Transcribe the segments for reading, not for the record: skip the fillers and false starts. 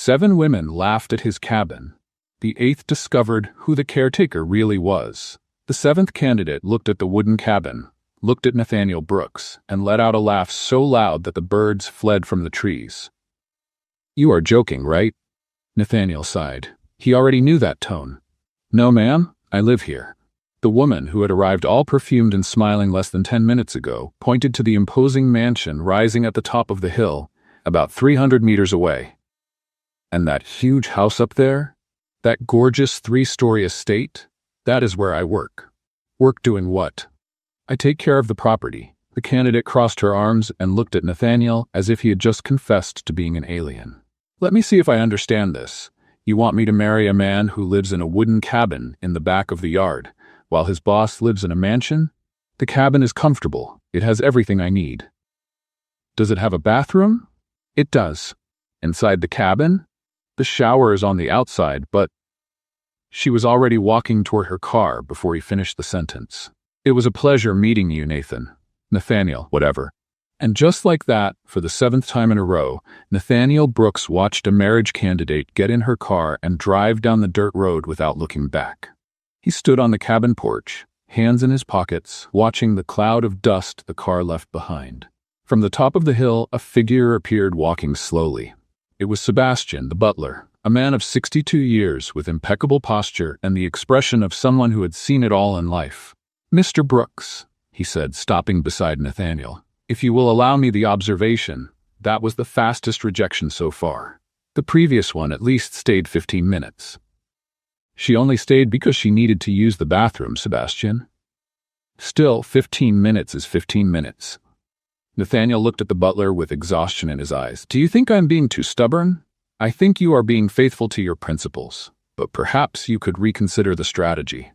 7 women laughed at his cabin. The 8th discovered who the caretaker really was. The 7th candidate looked at the wooden cabin, looked at Nathaniel Brooks, and let out a laugh so loud that the birds fled from the trees. "You are joking, right?" Nathaniel sighed. He already knew that tone. "No, ma'am, I live here." The woman, who had arrived all perfumed and smiling less than 10 minutes ago, pointed to the imposing mansion rising at the top of the hill, about 300 meters away. "And that huge house up there? That gorgeous 3-story estate? That is where I work." "Work doing what?" "I take care of the property." The candidate crossed her arms and looked at Nathaniel as if he had just confessed to being an alien. "Let me see if I understand this. You want me to marry a man who lives in a wooden cabin in the back of the yard, while his boss lives in a mansion? The cabin is comfortable. It has everything I need." "Does it have a bathroom?" "It does." "Inside the cabin?" "The shower is on the outside, but—" She was already walking toward her car before he finished the sentence. "It was a pleasure meeting you, Nathan." "Nathaniel, whatever." And just like that, for the 7th time in a row, Nathaniel Brooks watched a marriage candidate get in her car and drive down the dirt road without looking back. He stood on the cabin porch, hands in his pockets, watching the cloud of dust the car left behind. From the top of the hill, a figure appeared walking slowly. It was Sebastian, the butler, a man of 62 years with impeccable posture and the expression of someone who had seen it all in life. "Mr. Brooks," he said, stopping beside Nathaniel, "if you will allow me the observation, that was the fastest rejection so far. The previous one at least stayed 15 minutes. She only stayed because she needed to use the bathroom, Sebastian." "Still, 15 minutes is 15 minutes. Nathaniel looked at the butler with exhaustion in his eyes. "Do you think I'm being too stubborn? I think you are being faithful to your principles, but perhaps you could reconsider the strategy."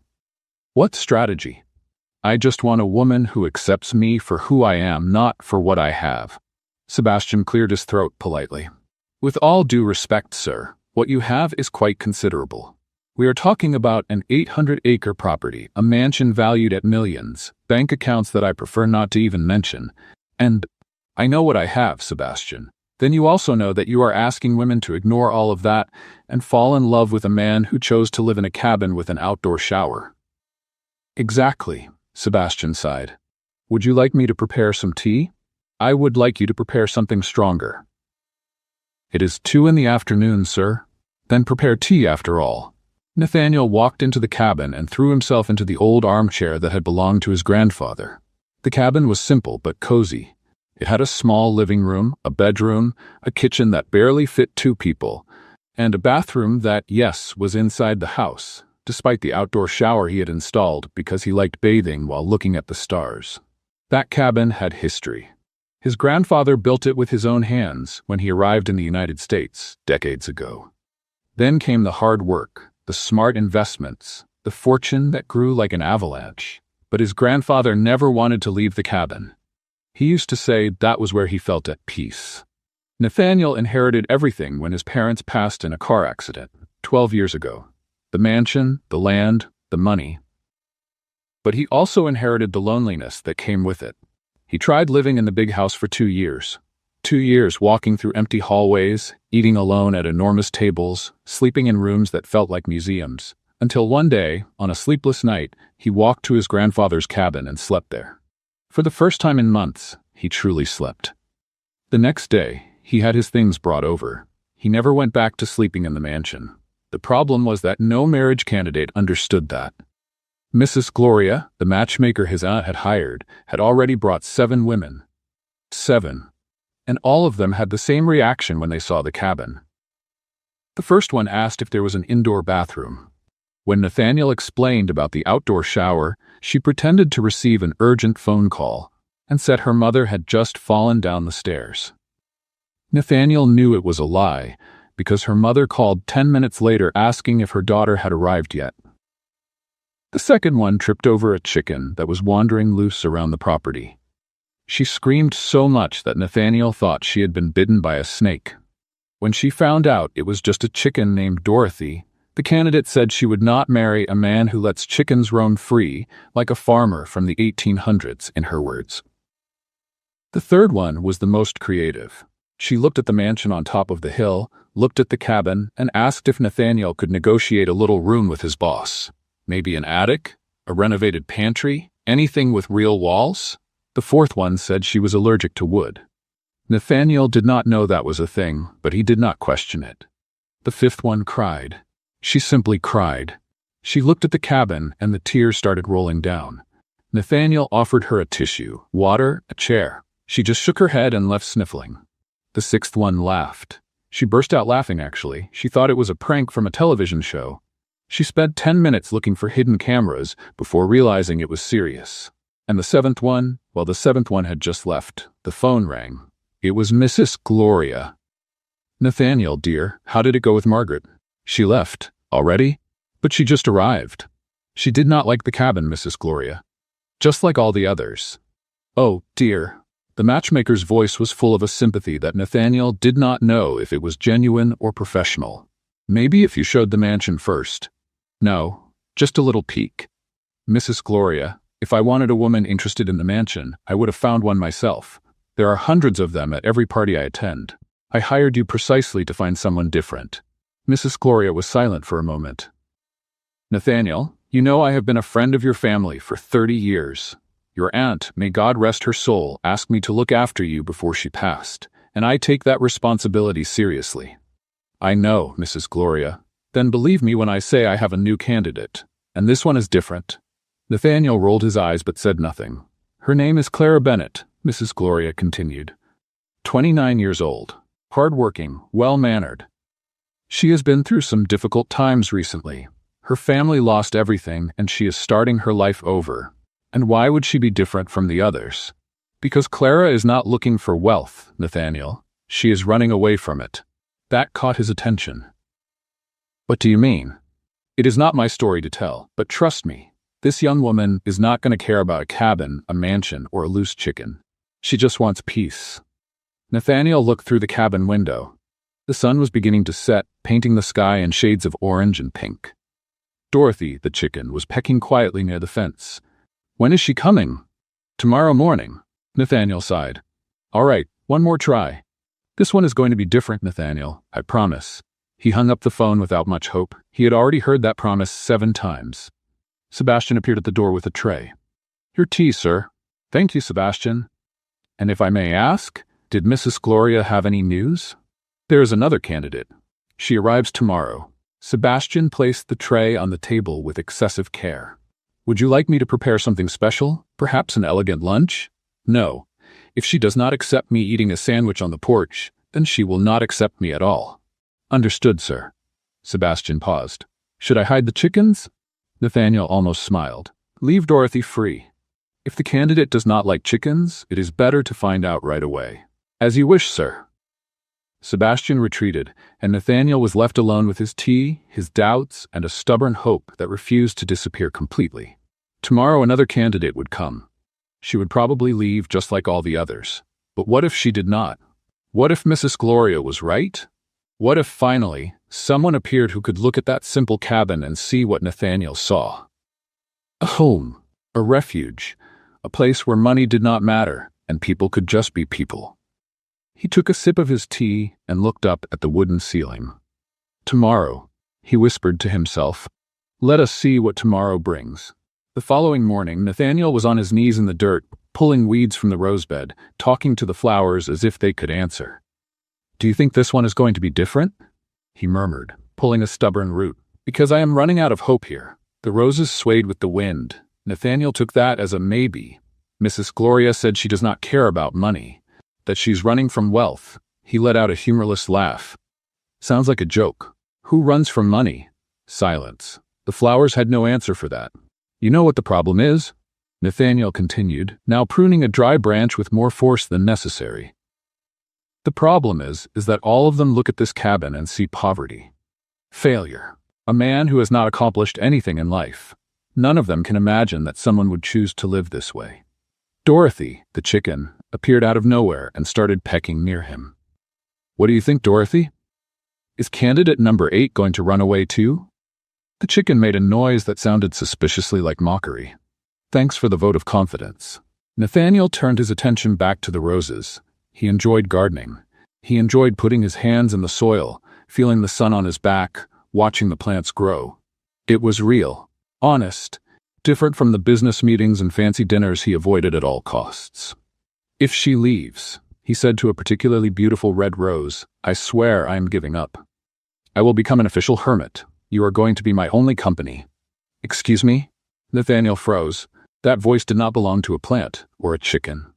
"What strategy?" "I just want a woman who accepts me for who I am, not for what I have." Sebastian cleared his throat politely. "With all due respect, sir, what you have is quite considerable. We are talking about an 800-acre property, a mansion valued at millions, bank accounts that I prefer not to even mention, and—" "I know what I have, Sebastian. Then you also know that you are asking women to ignore all of that and fall in love with a man who chose to live in a cabin with an outdoor shower." "Exactly," Sebastian sighed. "Would you like me to prepare some tea?" "I would like you to prepare something stronger." "It is 2 in the afternoon, sir." "Then prepare tea after all." Nathaniel walked into the cabin and threw himself into the old armchair that had belonged to his grandfather. The cabin was simple but cozy. It had a small living room, a bedroom, a kitchen that barely fit 2 people, and a bathroom that, yes, was inside the house, despite the outdoor shower he had installed because he liked bathing while looking at the stars. That cabin had history. His grandfather built it with his own hands when he arrived in the United States decades ago. Then came the hard work, the smart investments, the fortune that grew like an avalanche. But his grandfather never wanted to leave the cabin. He used to say that was where he felt at peace. Nathaniel inherited everything when his parents passed in a car accident 12 years ago. The mansion, the land, the money. But he also inherited the loneliness that came with it. He tried living in the big house for 2 years. 2 years walking through empty hallways, eating alone at enormous tables, sleeping in rooms that felt like museums, until one day, on a sleepless night, he walked to his grandfather's cabin and slept there. For the first time in months, he truly slept. The next day, he had his things brought over. He never went back to sleeping in the mansion. The problem was that no marriage candidate understood that. Mrs. Gloria, the matchmaker his aunt had hired, had already brought 7 women. 7. And all of them had the same reaction when they saw the cabin. The first one asked if there was an indoor bathroom. When Nathaniel explained about the outdoor shower, she pretended to receive an urgent phone call and said her mother had just fallen down the stairs. Nathaniel knew it was a lie because her mother called 10 minutes later asking if her daughter had arrived yet. The second one tripped over a chicken that was wandering loose around the property. She screamed so much that Nathaniel thought she had been bitten by a snake. When she found out it was just a chicken named Dorothy, the candidate said she would not marry a man who lets chickens roam free, like a farmer from the 1800s, in her words. The third one was the most creative. She looked at the mansion on top of the hill, looked at the cabin, and asked if Nathaniel could negotiate a little room with his boss. Maybe an attic? A renovated pantry? Anything with real walls? The fourth one said she was allergic to wood. Nathaniel did not know that was a thing, but he did not question it. The fifth one cried. She simply cried. She looked at the cabin, and the tears started rolling down. Nathaniel offered her a tissue, water, a chair. She just shook her head and left sniffling. The sixth one laughed. She burst out laughing, actually. She thought it was a prank from a television show. She spent 10 minutes looking for hidden cameras before realizing it was serious. And the seventh one, well, the seventh one had just left. The phone rang. It was Mrs. Gloria. Nathaniel, dear, how did it go with Margaret? She left. Already? But she just arrived. She did not like the cabin, Mrs. Gloria. Just like all the others. Oh, dear. The matchmaker's voice was full of a sympathy that Nathaniel did not know if it was genuine or professional. Maybe if you showed the mansion first. No, just a little peek. Mrs. Gloria, if I wanted a woman interested in the mansion, I would have found one myself. There are hundreds of them at every party I attend. I hired you precisely to find someone different. Mrs. Gloria was silent for a moment. Nathaniel, you know I have been a friend of your family for 30 years. Your aunt, may God rest her soul, asked me to look after you before she passed, and I take that responsibility seriously. I know, Mrs. Gloria. Then believe me when I say I have a new candidate, and this one is different. Nathaniel rolled his eyes but said nothing. Her name is Clara Bennett, Mrs. Gloria continued. 29 years old, hard-working, well-mannered. She has been through some difficult times recently. Her family lost everything, and she is starting her life over. And why would she be different from the others? Because Clara is not looking for wealth, Nathaniel. She is running away from it. That caught his attention. What do you mean? It is not my story to tell, but trust me, this young woman is not going to care about a cabin, a mansion, or a loose chicken. She just wants peace. Nathaniel looked through the cabin window. The sun was beginning to set, painting the sky in shades of orange and pink. Dorothy, the chicken, was pecking quietly near the fence. When is she coming? Tomorrow morning, Nathaniel sighed. All right, one more try. This one is going to be different, Nathaniel, I promise. He hung up the phone without much hope. He had already heard that promise 7 times. Sebastian appeared at the door with a tray. Your tea, sir. Thank you, Sebastian. And if I may ask, did Mrs. Gloria have any news? There is another candidate. She arrives tomorrow. Sebastian placed the tray on the table with excessive care. Would you like me to prepare something special? Perhaps an elegant lunch? No. If she does not accept me eating a sandwich on the porch, then she will not accept me at all. Understood, sir. Sebastian paused. Should I hide the chickens? Nathaniel almost smiled. Leave Dorothy free. If the candidate does not like chickens, it is better to find out right away. As you wish, sir. Sebastian retreated, and Nathaniel was left alone with his tea, his doubts, and a stubborn hope that refused to disappear completely. Tomorrow another candidate would come. She would probably leave just like all the others. But what if she did not? What if Mrs. Gloria was right? What if, finally, someone appeared who could look at that simple cabin and see what Nathaniel saw? A home, a refuge, a place where money did not matter and people could just be people. He took a sip of his tea and looked up at the wooden ceiling. Tomorrow, he whispered to himself. Let us see what tomorrow brings. The following morning, Nathaniel was on his knees in the dirt, pulling weeds from the rosebed, talking to the flowers as if they could answer. Do you think this one is going to be different? He murmured, pulling a stubborn root. Because I am running out of hope here. The roses swayed with the wind. Nathaniel took that as a maybe. Mrs. Gloria said she does not care about money, that she's running from wealth. He let out a humorless laugh. Sounds like a joke. Who runs from money? Silence. The flowers had no answer for that. You know what the problem is? Nathaniel continued, now pruning a dry branch with more force than necessary. The problem is that all of them look at this cabin and see poverty. Failure. A man who has not accomplished anything in life. None of them can imagine that someone would choose to live this way. Dorothy, the chicken, appeared out of nowhere and started pecking near him. What do you think, Dorothy? Is candidate number 8 going to run away too? The chicken made a noise that sounded suspiciously like mockery. Thanks for the vote of confidence. Nathaniel turned his attention back to the roses. He enjoyed gardening. He enjoyed putting his hands in the soil, feeling the sun on his back, watching the plants grow. It was real, honest, different from the business meetings and fancy dinners he avoided at all costs. "If she leaves," he said to a particularly beautiful red rose, "I swear I am giving up. I will become an official hermit. You are going to be my only company." "Excuse me?" Nathaniel froze. That voice did not belong to a plant or a chicken.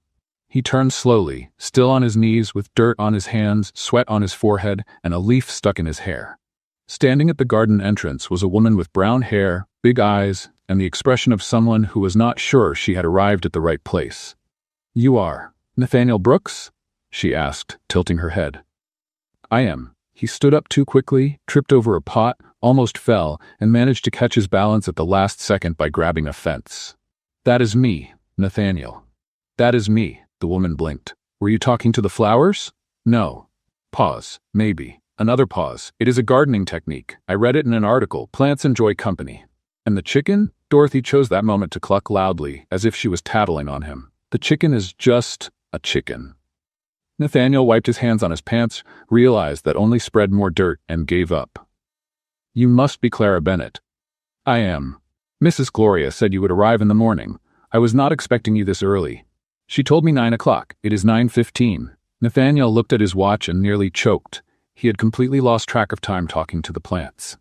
He turned slowly, still on his knees with dirt on his hands, sweat on his forehead, and a leaf stuck in his hair. Standing at the garden entrance was a woman with brown hair, big eyes, and the expression of someone who was not sure she had arrived at the right place. "You are Nathaniel Brooks?" she asked, tilting her head. "I am." He stood up too quickly, tripped over a pot, almost fell, and managed to catch his balance at the last second by grabbing a fence. "That is me, Nathaniel." "That is me," the woman blinked. "Were you talking to the flowers?" "No." Pause. "Maybe." Another pause. "It is a gardening technique. I read it in an article. Plants enjoy company." "And the chicken?" Dorothy chose that moment to cluck loudly, as if she was tattling on him. "The chicken is just a chicken." Nathaniel wiped his hands on his pants, realized that only spread more dirt, and gave up. "You must be Clara Bennett." "I am. Mrs. Gloria said you would arrive in the morning. I was not expecting you this early. She told me 9 o'clock. It is 9:15. Nathaniel looked at his watch and nearly choked. He had completely lost track of time talking to the plants.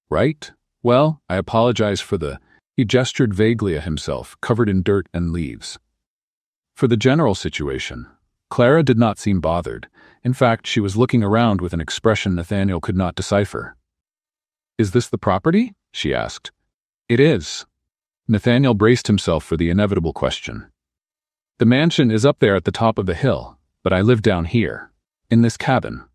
"Right? Well, I apologize for the—" He gestured vaguely at himself, covered in dirt and leaves. For the general situation, Clara did not seem bothered. In fact, she was looking around with an expression Nathaniel could not decipher. "Is this the property?" she asked. "It is." Nathaniel braced himself for the inevitable question. "The mansion is up there at the top of the hill, but I live down here, in this cabin."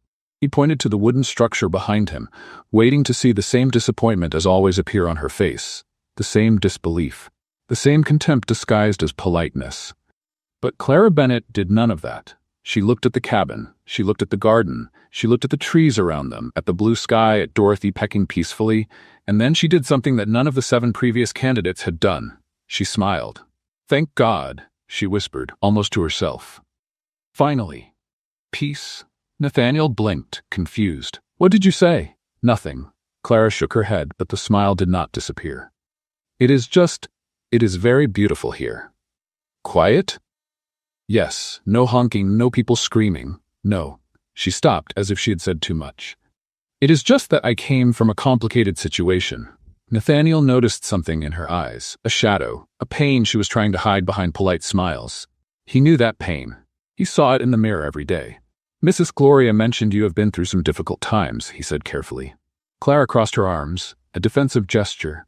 He pointed to the wooden structure behind him, waiting to see the same disappointment as always appear on her face, the same disbelief, the same contempt disguised as politeness. But Clara Bennett did none of that. She looked at the cabin, she looked at the garden, she looked at the trees around them, at the blue sky, at Dorothy pecking peacefully, and then she did something that none of the 7 previous candidates had done. She smiled. "Thank God," she whispered, almost to herself. "Finally. Peace." Nathaniel blinked, confused. "What did you say?" "Nothing." Clara shook her head, but the smile did not disappear. It is very beautiful here." "Quiet?" "Yes, no honking, no people screaming, no." She stopped, as if she had said too much. "It is just that I came from a complicated situation." Nathaniel noticed something in her eyes, a shadow, a pain she was trying to hide behind polite smiles. He knew that pain. He saw it in the mirror every day. "Mrs. Gloria mentioned you have been through some difficult times," he said carefully. Clara crossed her arms, a defensive gesture.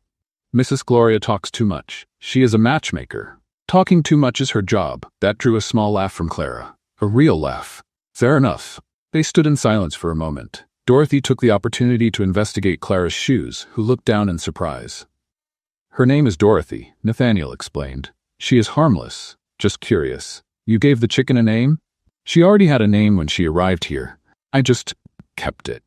"Mrs. Gloria talks too much. She is a matchmaker. Talking too much is her job." That drew a small laugh from Clara. A real laugh. "Fair enough." They stood in silence for a moment. Dorothy took the opportunity to investigate Clara's shoes, who looked down in surprise. "Her name is Dorothy," Nathaniel explained. "She is harmless, just curious. You gave the chicken a name?" "She already had a name when she arrived here. I just kept it."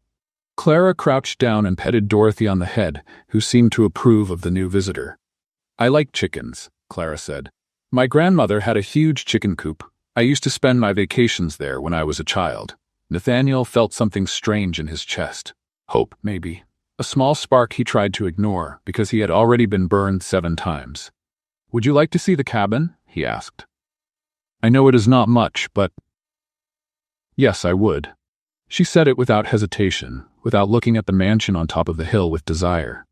Clara crouched down and petted Dorothy on the head, who seemed to approve of the new visitor. "I like chickens," Clara said. "My grandmother had a huge chicken coop. I used to spend my vacations there when I was a child." Nathaniel felt something strange in his chest. Hope, maybe. A small spark he tried to ignore, because he had already been burned 7 times. "Would you like to see the cabin?" he asked. "I know it is not much, but—" "Yes, I would." She said it without hesitation, without looking at the mansion on top of the hill with desire,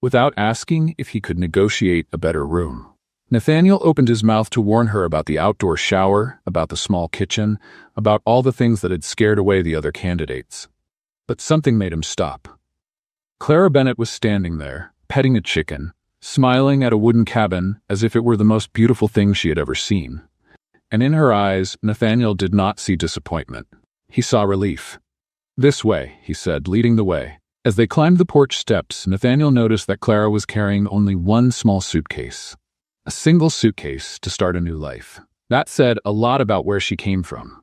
without asking if he could negotiate a better room. Nathaniel opened his mouth to warn her about the outdoor shower, about the small kitchen, about all the things that had scared away the other candidates. But something made him stop. Clara Bennett was standing there, petting a chicken, smiling at a wooden cabin as if it were the most beautiful thing she had ever seen. And in her eyes, Nathaniel did not see disappointment. He saw relief. "This way," he said, leading the way. As they climbed the porch steps, Nathaniel noticed that Clara was carrying only one small suitcase. A single suitcase to start a new life. That said a lot about where she came from.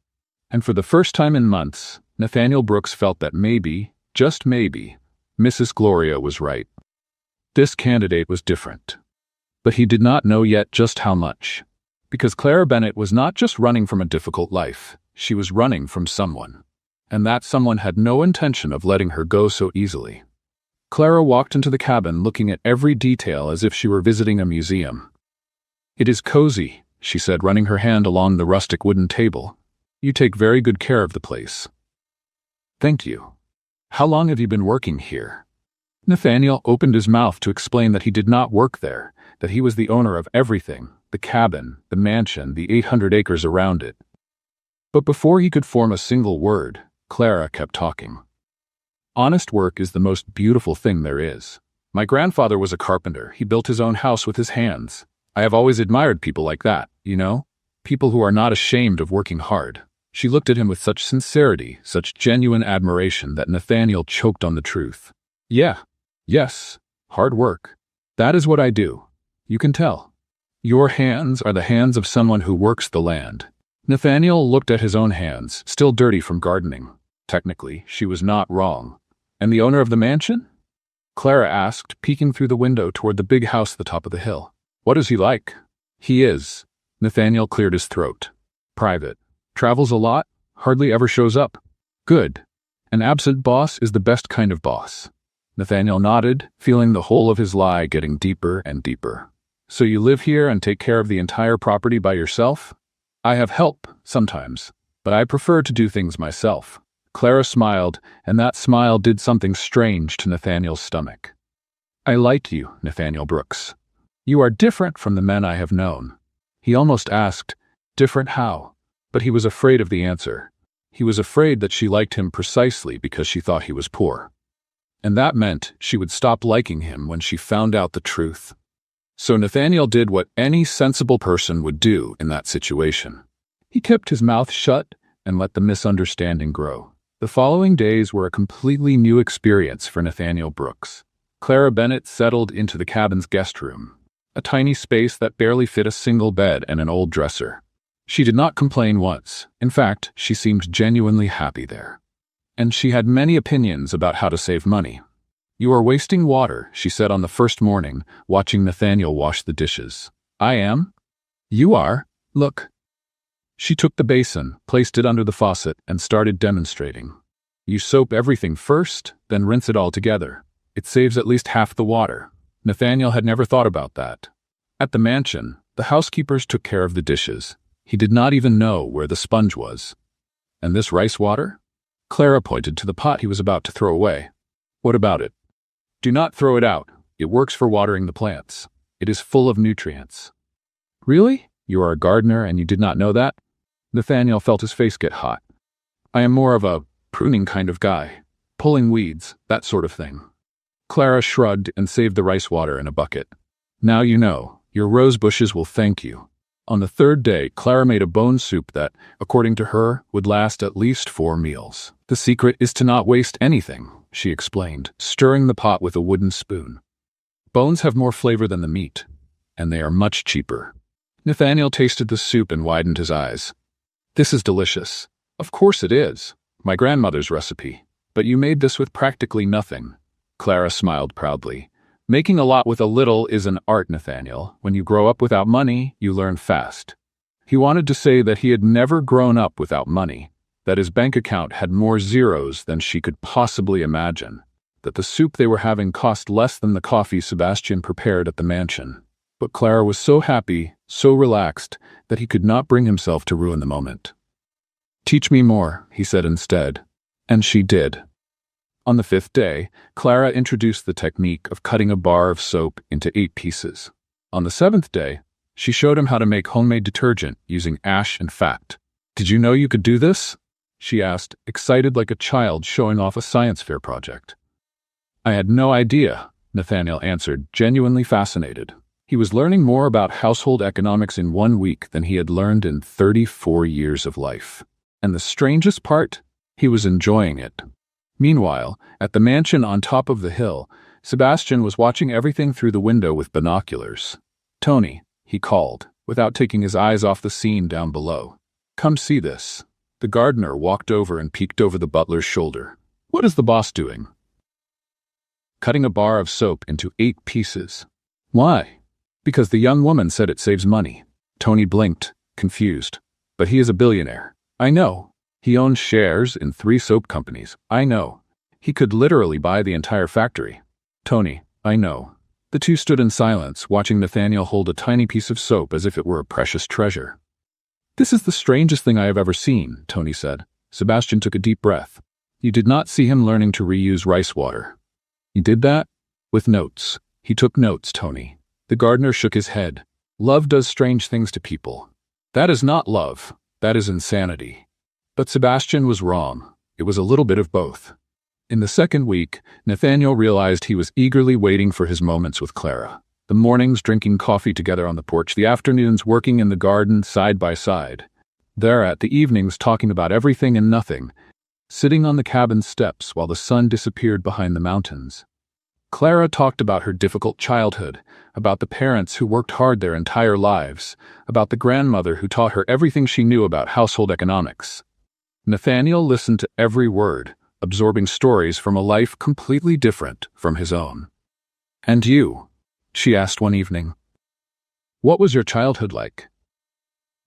And for the first time in months, Nathaniel Brooks felt that maybe, just maybe, Mrs. Gloria was right. This candidate was different. But he did not know yet just how much. Because Clara Bennett was not just running from a difficult life. She was running from someone, and that someone had no intention of letting her go so easily. Clara walked into the cabin looking at every detail as if she were visiting a museum. "It is cozy," she said, running her hand along the rustic wooden table. "You take very good care of the place." "Thank you. How long have you been working here?" Nathaniel opened his mouth to explain that he did not work there, that he was the owner of everything, the cabin, the mansion, the 800 acres around it. But before he could form a single word, Clara kept talking. "Honest work is the most beautiful thing there is. My grandfather was a carpenter. He built his own house with his hands. I have always admired people like that, you know? People who are not ashamed of working hard." She looked at him with such sincerity, such genuine admiration that Nathaniel choked on the truth. Yes, hard work. That is what I do. You can tell. Your hands are the hands of someone who works the land." Nathaniel looked at his own hands, still dirty from gardening. Technically, she was not wrong. "And the owner of the mansion?" Clara asked, peeking through the window toward the big house at the top of the hill. "What is he like?" "He is." Nathaniel cleared his throat. "Private. Travels a lot, hardly ever shows up." "Good. An absent boss is the best kind of boss." Nathaniel nodded, feeling the whole of his lie getting deeper and deeper. "So you live here and take care of the entire property by yourself?" "I have help, sometimes, but I prefer to do things myself." Clara smiled, and that smile did something strange to Nathaniel's stomach. "I like you, Nathaniel Brooks. You are different from the men I have known." He almost asked, "Different how?" But he was afraid of the answer. He was afraid that she liked him precisely because she thought he was poor. And that meant she would stop liking him when she found out the truth. So Nathaniel did what any sensible person would do in that situation. He kept his mouth shut and let the misunderstanding grow. The following days were a completely new experience for Nathaniel Brooks. Clara Bennett settled into the cabin's guest room, a tiny space that barely fit a single bed and an old dresser. She did not complain once. In fact, she seemed genuinely happy there. And she had many opinions about how to save money. "You are wasting water," she said on the first morning, watching Nathaniel wash the dishes. "I am?" "You are. Look." She took the basin, placed it under the faucet, and started demonstrating. "You soap everything first, then rinse it all together. It saves at least half the water." Nathaniel had never thought about that. At the mansion, the housekeepers took care of the dishes. He did not even know where the sponge was. "And this rice water?" Clara pointed to the pot he was about to throw away. "What about it?" "Do not throw it out. It works for watering the plants. It is full of nutrients." "Really? You are a gardener and you did not know that?" Nathaniel felt his face get hot. "I am more of a pruning kind of guy. Pulling weeds, that sort of thing." Clara shrugged and saved the rice water in a bucket. "Now you know. Your rose bushes will thank you." On the third day, Clara made a bone soup that, according to her, would last at least 4 meals. "The secret is to not waste anything," she explained, stirring the pot with a wooden spoon. "Bones have more flavor than the meat, and they are much cheaper." Nathaniel tasted the soup and widened his eyes. "This is delicious." "Of course it is. My grandmother's recipe. But you made this with practically nothing." Clara smiled proudly. "Making a lot with a little is an art, Nathaniel. When you grow up without money, you learn fast." He wanted to say that he had never grown up without money, that his bank account had more zeros than she could possibly imagine, that the soup they were having cost less than the coffee Sebastian prepared at the mansion. But Clara was so happy, so relaxed, that he could not bring himself to ruin the moment. "Teach me more," he said instead. And she did. On the 5th day, Clara introduced the technique of cutting a bar of soap into 8 pieces. On the 7th day, she showed him how to make homemade detergent using ash and fat. "Did you know you could do this?" she asked, excited like a child showing off a science fair project. "I had no idea," Nathaniel answered, genuinely fascinated. He was learning more about household economics in 1 week than he had learned in 34 years of life. And the strangest part, he was enjoying it. Meanwhile, at the mansion on top of the hill, Sebastian was watching everything through the window with binoculars. "Tony," he called, without taking his eyes off the scene down below. "Come see this." The gardener walked over and peeked over the butler's shoulder. "What is the boss doing?" "Cutting a bar of soap into 8 pieces." "Why?" "Because the young woman said it saves money." Tony blinked, confused. "But he is a billionaire. I know. He owns shares in 3 soap companies. I know. He could literally buy the entire factory. Tony, I know. The two stood in silence, watching Nathaniel hold a tiny piece of soap as if it were a precious treasure. This is the strangest thing I have ever seen, Tony said. Sebastian took a deep breath. You did not see him learning to reuse rice water. He did that? With notes. He took notes, Tony. The gardener shook his head. Love does strange things to people. That is not love. That is insanity. But Sebastian was wrong. It was a little bit of both. In the second week, Nathaniel realized he was eagerly waiting for his moments with Clara. The mornings drinking coffee together on the porch, the afternoons working in the garden side by side. Thereat, the evenings talking about everything and nothing, sitting on the cabin steps while the sun disappeared behind the mountains. Clara talked about her difficult childhood, about the parents who worked hard their entire lives, about the grandmother who taught her everything she knew about household economics. Nathaniel listened to every word, absorbing stories from a life completely different from his own. And you? She asked one evening. What was your childhood like?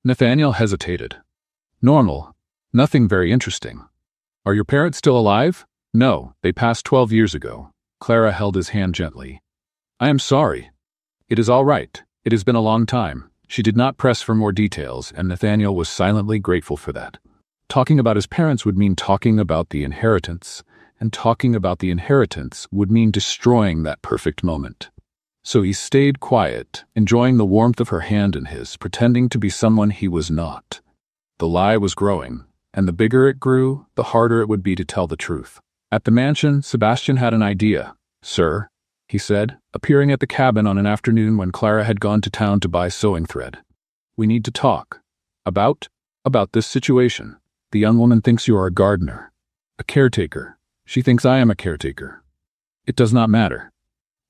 Nathaniel hesitated. Normal. Nothing very interesting. Are your parents still alive? No, they passed 12 years ago. Clara held his hand gently. I am sorry. It is all right. It has been a long time. She did not press for more details, and Nathaniel was silently grateful for that. Talking about his parents would mean talking about the inheritance, and talking about the inheritance would mean destroying that perfect moment. So he stayed quiet, enjoying the warmth of her hand in his, pretending to be someone he was not. The lie was growing, and the bigger it grew, the harder it would be to tell the truth. At the mansion, Sebastian had an idea. Sir, he said, appearing at the cabin on an afternoon when Clara had gone to town to buy sewing thread. We need to talk. About this situation. The young woman thinks you are a gardener. A caretaker. She thinks I am a caretaker. It does not matter.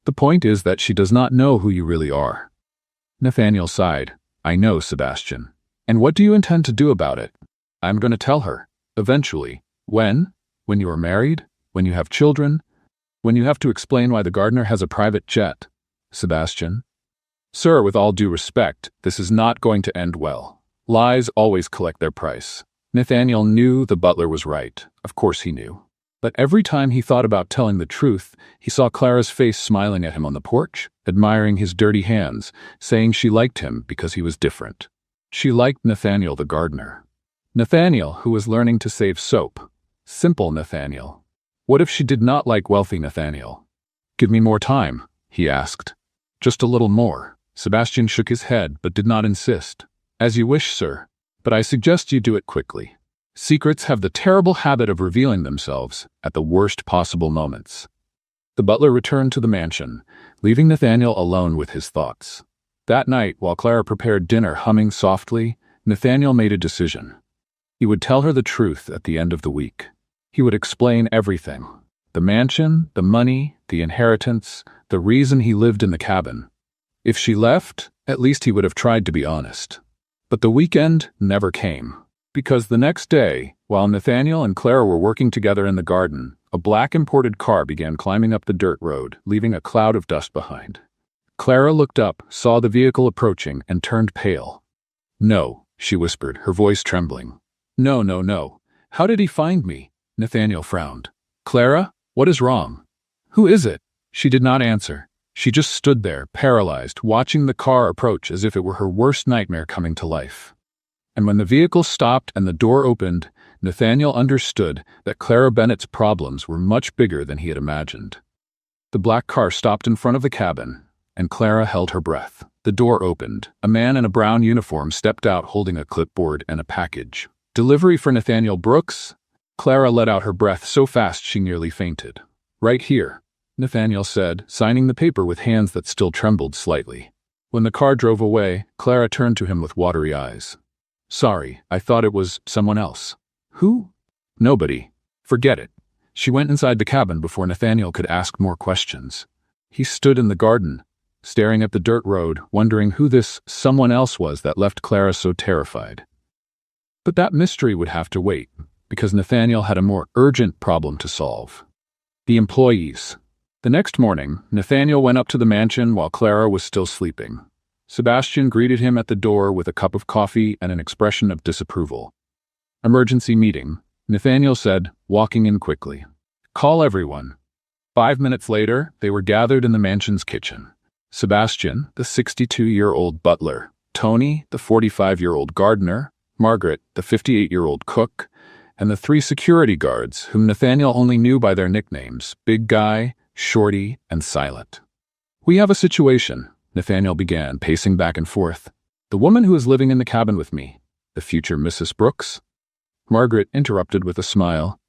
The point is that she does not know who you really are. Nathaniel sighed. I know, Sebastian. And what do you intend to do about it? I'm going to tell her. Eventually. When? When you are married? When you have children? When you have to explain why the gardener has a private jet? Sebastian. Sir, with all due respect, this is not going to end well. Lies always collect their price. Nathaniel knew the butler was right. Of course he knew. But every time he thought about telling the truth, he saw Clara's face smiling at him on the porch, admiring his dirty hands, saying she liked him because he was different. She liked Nathaniel the gardener. Nathaniel, who was learning to save soap. Simple Nathaniel. What if she did not like wealthy Nathaniel? Give me more time, he asked. Just a little more. Sebastian shook his head but did not insist. As you wish, sir. But I suggest you do it quickly. Secrets have the terrible habit of revealing themselves at the worst possible moments. The butler returned to the mansion, leaving Nathaniel alone with his thoughts. That night, while Clara prepared dinner humming softly, Nathaniel made a decision. He would tell her the truth at the end of the week. He would explain everything. The mansion, the money, the inheritance, the reason he lived in the cabin. If she left, at least he would have tried to be honest. But the weekend never came, because the next day, while Nathaniel and Clara were working together in the garden, a black imported car began climbing up the dirt road, leaving a cloud of dust behind. Clara looked up, saw the vehicle approaching, and turned pale. No, she whispered, her voice trembling. No, no, no. How did he find me? Nathaniel frowned. Clara, what is wrong? Who is it? She did not answer. She just stood there, paralyzed, watching the car approach as if it were her worst nightmare coming to life. And when the vehicle stopped and the door opened, Nathaniel understood that Clara Bennett's problems were much bigger than he had imagined. The black car stopped in front of the cabin, and Clara held her breath. The door opened. A man in a brown uniform stepped out holding a clipboard and a package. Delivery for Nathaniel Brooks? Clara let out her breath so fast she nearly fainted. Right here, Nathaniel said, signing the paper with hands that still trembled slightly. When the car drove away, Clara turned to him with watery eyes. Sorry, I thought it was someone else. Who? Nobody. Forget it. She went inside the cabin before Nathaniel could ask more questions. He stood in the garden, staring at the dirt road, wondering who this someone else was that left Clara so terrified. But that mystery would have to wait, because Nathaniel had a more urgent problem to solve. The employees. The next morning, Nathaniel went up to the mansion while Clara was still sleeping. Sebastian greeted him at the door with a cup of coffee and an expression of disapproval. Emergency meeting, Nathaniel said, walking in quickly. Call everyone. 5 minutes later, they were gathered in the mansion's kitchen. Sebastian, the 62-year-old butler, Tony, the 45-year-old gardener, Margaret, the 58-year-old cook, and the 3 security guards whom Nathaniel only knew by their nicknames, Big Guy, Shorty, and Silent. We have a situation, Nathaniel began, pacing back and forth. The woman who is living in the cabin with me, the future Mrs. Brooks? Margaret interrupted with a smile.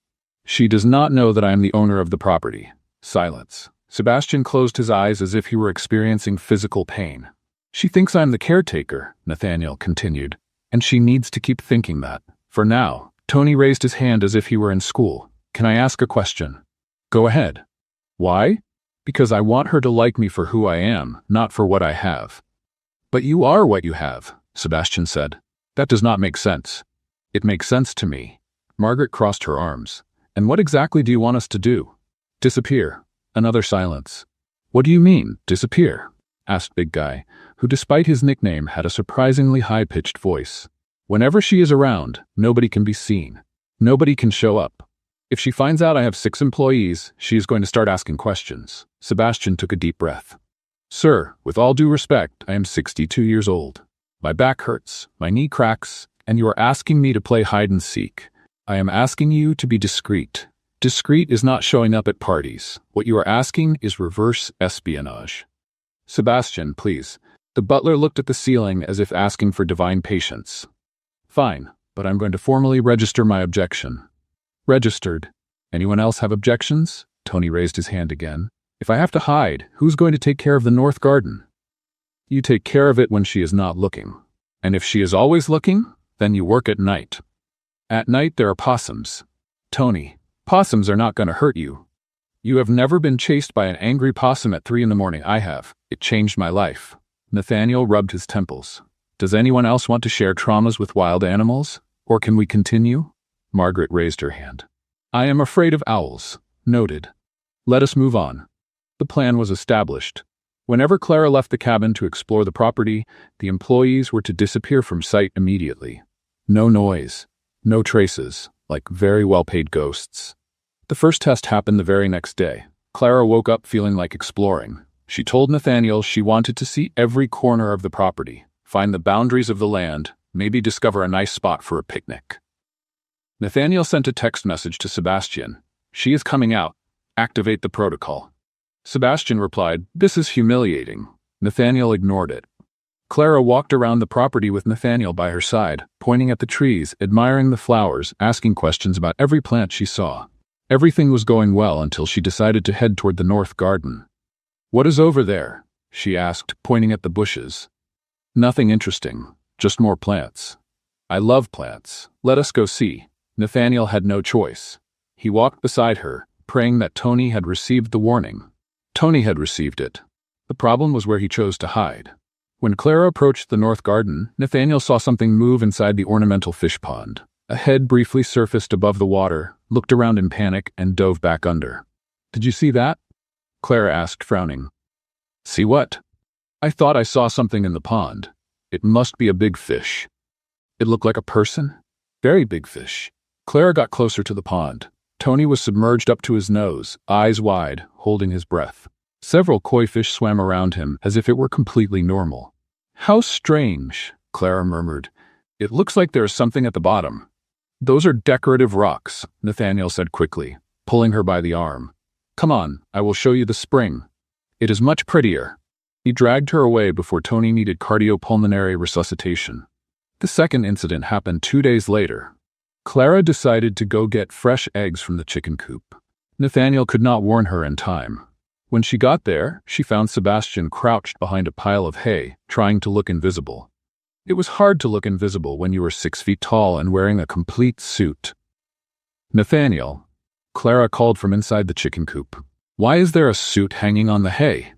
She does not know that I am the owner of the property. Silence. Sebastian closed his eyes as if he were experiencing physical pain. She thinks I am the caretaker, Nathaniel continued, and she needs to keep thinking that. For now, Tony raised his hand as if he were in school. Can I ask a question? Go ahead. Why? Because I want her to like me for who I am, not for what I have. But you are what you have, Sebastian said. That does not make sense. It makes sense to me. Margaret crossed her arms. And what exactly do you want us to do? Disappear. Another silence. What do you mean, disappear? Asked Big Guy, who despite his nickname had a surprisingly high-pitched voice. Whenever she is around, nobody can be seen. Nobody can show up. If she finds out I have 6 employees, she is going to start asking questions. Sebastian took a deep breath. Sir, with all due respect, I am 62 years old. My back hurts, my knee cracks, and you are asking me to play hide and seek. I am asking you to be discreet. Discreet is not showing up at parties. What you are asking is reverse espionage. Sebastian, please. The butler looked at the ceiling as if asking for divine patience. Fine, but I'm going to formally register my objection. Registered. Anyone else have objections? Tony raised his hand again. If I have to hide, who's going to take care of the north garden? You take care of it when she is not looking. And if she is always looking, then you work at night. At night there are possums. Tony, possums are not going to hurt you. You have never been chased by an angry possum at 3 a.m. I have. It changed my life. Nathaniel rubbed his temples. Does anyone else want to share traumas with wild animals? Or can we continue? Margaret raised her hand. I am afraid of owls. Noted. Let us move on. The plan was established. Whenever Clara left the cabin to explore the property, the employees were to disappear from sight immediately. No noise. No traces, like very well-paid ghosts. The first test happened the very next day. Clara woke up feeling like exploring. She told Nathaniel she wanted to see every corner of the property, find the boundaries of the land, maybe discover a nice spot for a picnic. Nathaniel sent a text message to Sebastian. She is coming out. Activate the protocol. Sebastian replied, this is humiliating. Nathaniel ignored it. Clara walked around the property with Nathaniel by her side, pointing at the trees, admiring the flowers, asking questions about every plant she saw. Everything was going well until she decided to head toward the north garden. What is over there? She asked, pointing at the bushes. Nothing interesting, just more plants. I love plants. Let us go see. Nathaniel had no choice. He walked beside her, praying that Tony had received the warning. Tony had received it. The problem was where he chose to hide. When Clara approached the north garden, Nathaniel saw something move inside the ornamental fish pond. A head briefly surfaced above the water, looked around in panic, and dove back under. Did you see that? Clara asked, frowning. See what? I thought I saw something in the pond. It must be a big fish. It looked like a person? Very big fish. Clara got closer to the pond. Tony was submerged up to his nose, eyes wide, holding his breath. Several koi fish swam around him as if it were completely normal. How strange, Clara murmured. It looks like there is something at the bottom. Those are decorative rocks, Nathaniel said quickly, pulling her by the arm. Come on, I will show you the spring. It is much prettier. He dragged her away before Tony needed cardiopulmonary resuscitation. The second incident happened 2 days later. Clara decided to go get fresh eggs from the chicken coop. Nathaniel could not warn her in time. When she got there, she found Sebastian crouched behind a pile of hay, trying to look invisible. It was hard to look invisible when you were 6 feet tall and wearing a complete suit. Nathaniel, Clara called from inside the chicken coop. Why is there a suit hanging on the hay?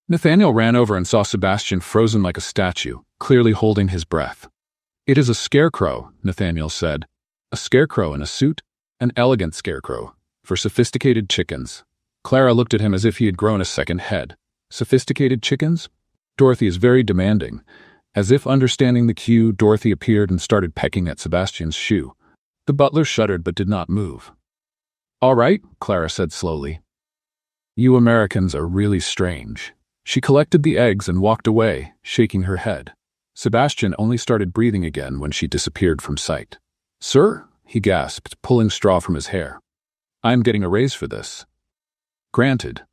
Nathaniel ran over and saw Sebastian frozen like a statue, clearly holding his breath. It is a scarecrow, Nathaniel said. A scarecrow in a suit? An elegant scarecrow. For sophisticated chickens. Clara looked at him as if he had grown a second head. Sophisticated chickens? Dorothy is very demanding. As if understanding the cue, Dorothy appeared and started pecking at Sebastian's shoe. The butler shuddered but did not move. "All right," Clara said slowly. "You Americans are really strange." She collected the eggs and walked away, shaking her head. Sebastian only started breathing again when she disappeared from sight. "Sir," he gasped, pulling straw from his hair. "I am getting a raise for this." Granted.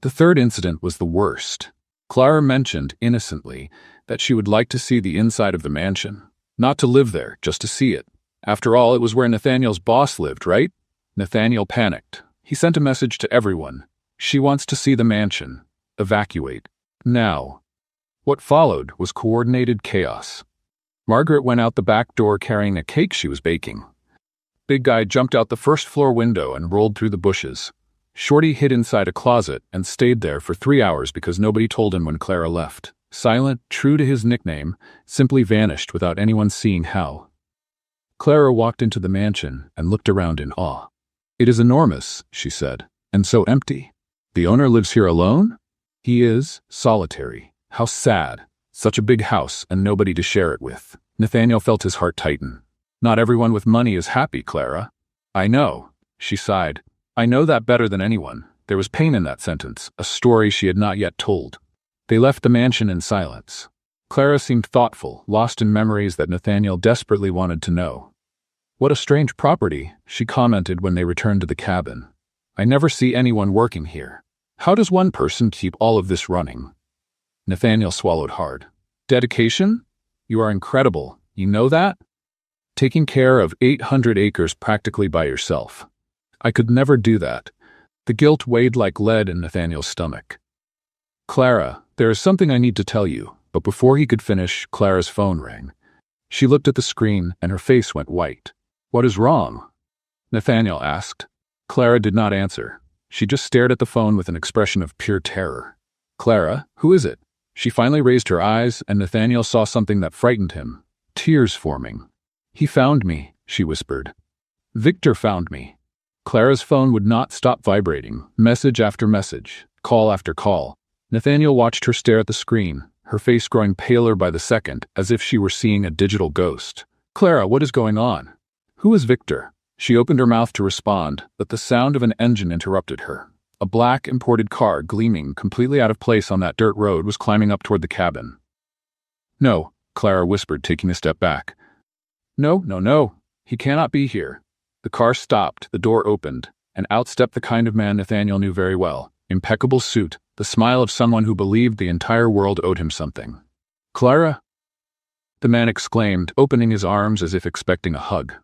The third incident was the worst. Clara mentioned, innocently, that she would like to see the inside of the mansion. Not to live there, just to see it. After all, it was where Nathaniel's boss lived, right? Nathaniel panicked. He sent a message to everyone. "She wants to see the mansion. Evacuate. Now." What followed was coordinated chaos. Margaret went out the back door carrying a cake she was baking. Big Guy jumped out the first-floor window and rolled through the bushes. Shorty hid inside a closet and stayed there for 3 hours because nobody told him when Clara left. Silent, true to his nickname, simply vanished without anyone seeing how. Clara walked into the mansion and looked around in awe. "It is enormous," she said, "and so empty. The owner lives here alone?" "He is solitary. How sad. Such a big house and nobody to share it with." Nathaniel felt his heart tighten. "Not everyone with money is happy, Clara." "I know," she sighed. "I know that better than anyone." There was pain in that sentence, a story she had not yet told. They left the mansion in silence. Clara seemed thoughtful, lost in memories that Nathaniel desperately wanted to know. "What a strange property," she commented when they returned to the cabin. "I never see anyone working here. How does one person keep all of this running?" Nathaniel swallowed hard. "Dedication? You are incredible. You know that? Taking care of 800 acres practically by yourself. I could never do that." The guilt weighed like lead in Nathaniel's stomach. "Clara, there is something I need to tell you," but before he could finish, Clara's phone rang. She looked at the screen and her face went white. "What is wrong?" Nathaniel asked. Clara did not answer. She just stared at the phone with an expression of pure terror. "Clara, who is it?" She finally raised her eyes, and Nathaniel saw something that frightened him. Tears forming. "He found me," she whispered. "Victor found me." Clara's phone would not stop vibrating, message after message, call after call. Nathaniel watched her stare at the screen, her face growing paler by the second, as if she were seeing a digital ghost. "Clara, what is going on? Who is Victor?" She opened her mouth to respond, but the sound of an engine interrupted her. A black imported car, gleaming, completely out of place on that dirt road, was climbing up toward the cabin. "No," Clara whispered, taking a step back. No. He cannot be here." The car stopped, the door opened, and out stepped the kind of man Nathaniel knew very well. Impeccable suit, the smile of someone who believed the entire world owed him something. "Clara?" the man exclaimed, opening his arms as if expecting a hug.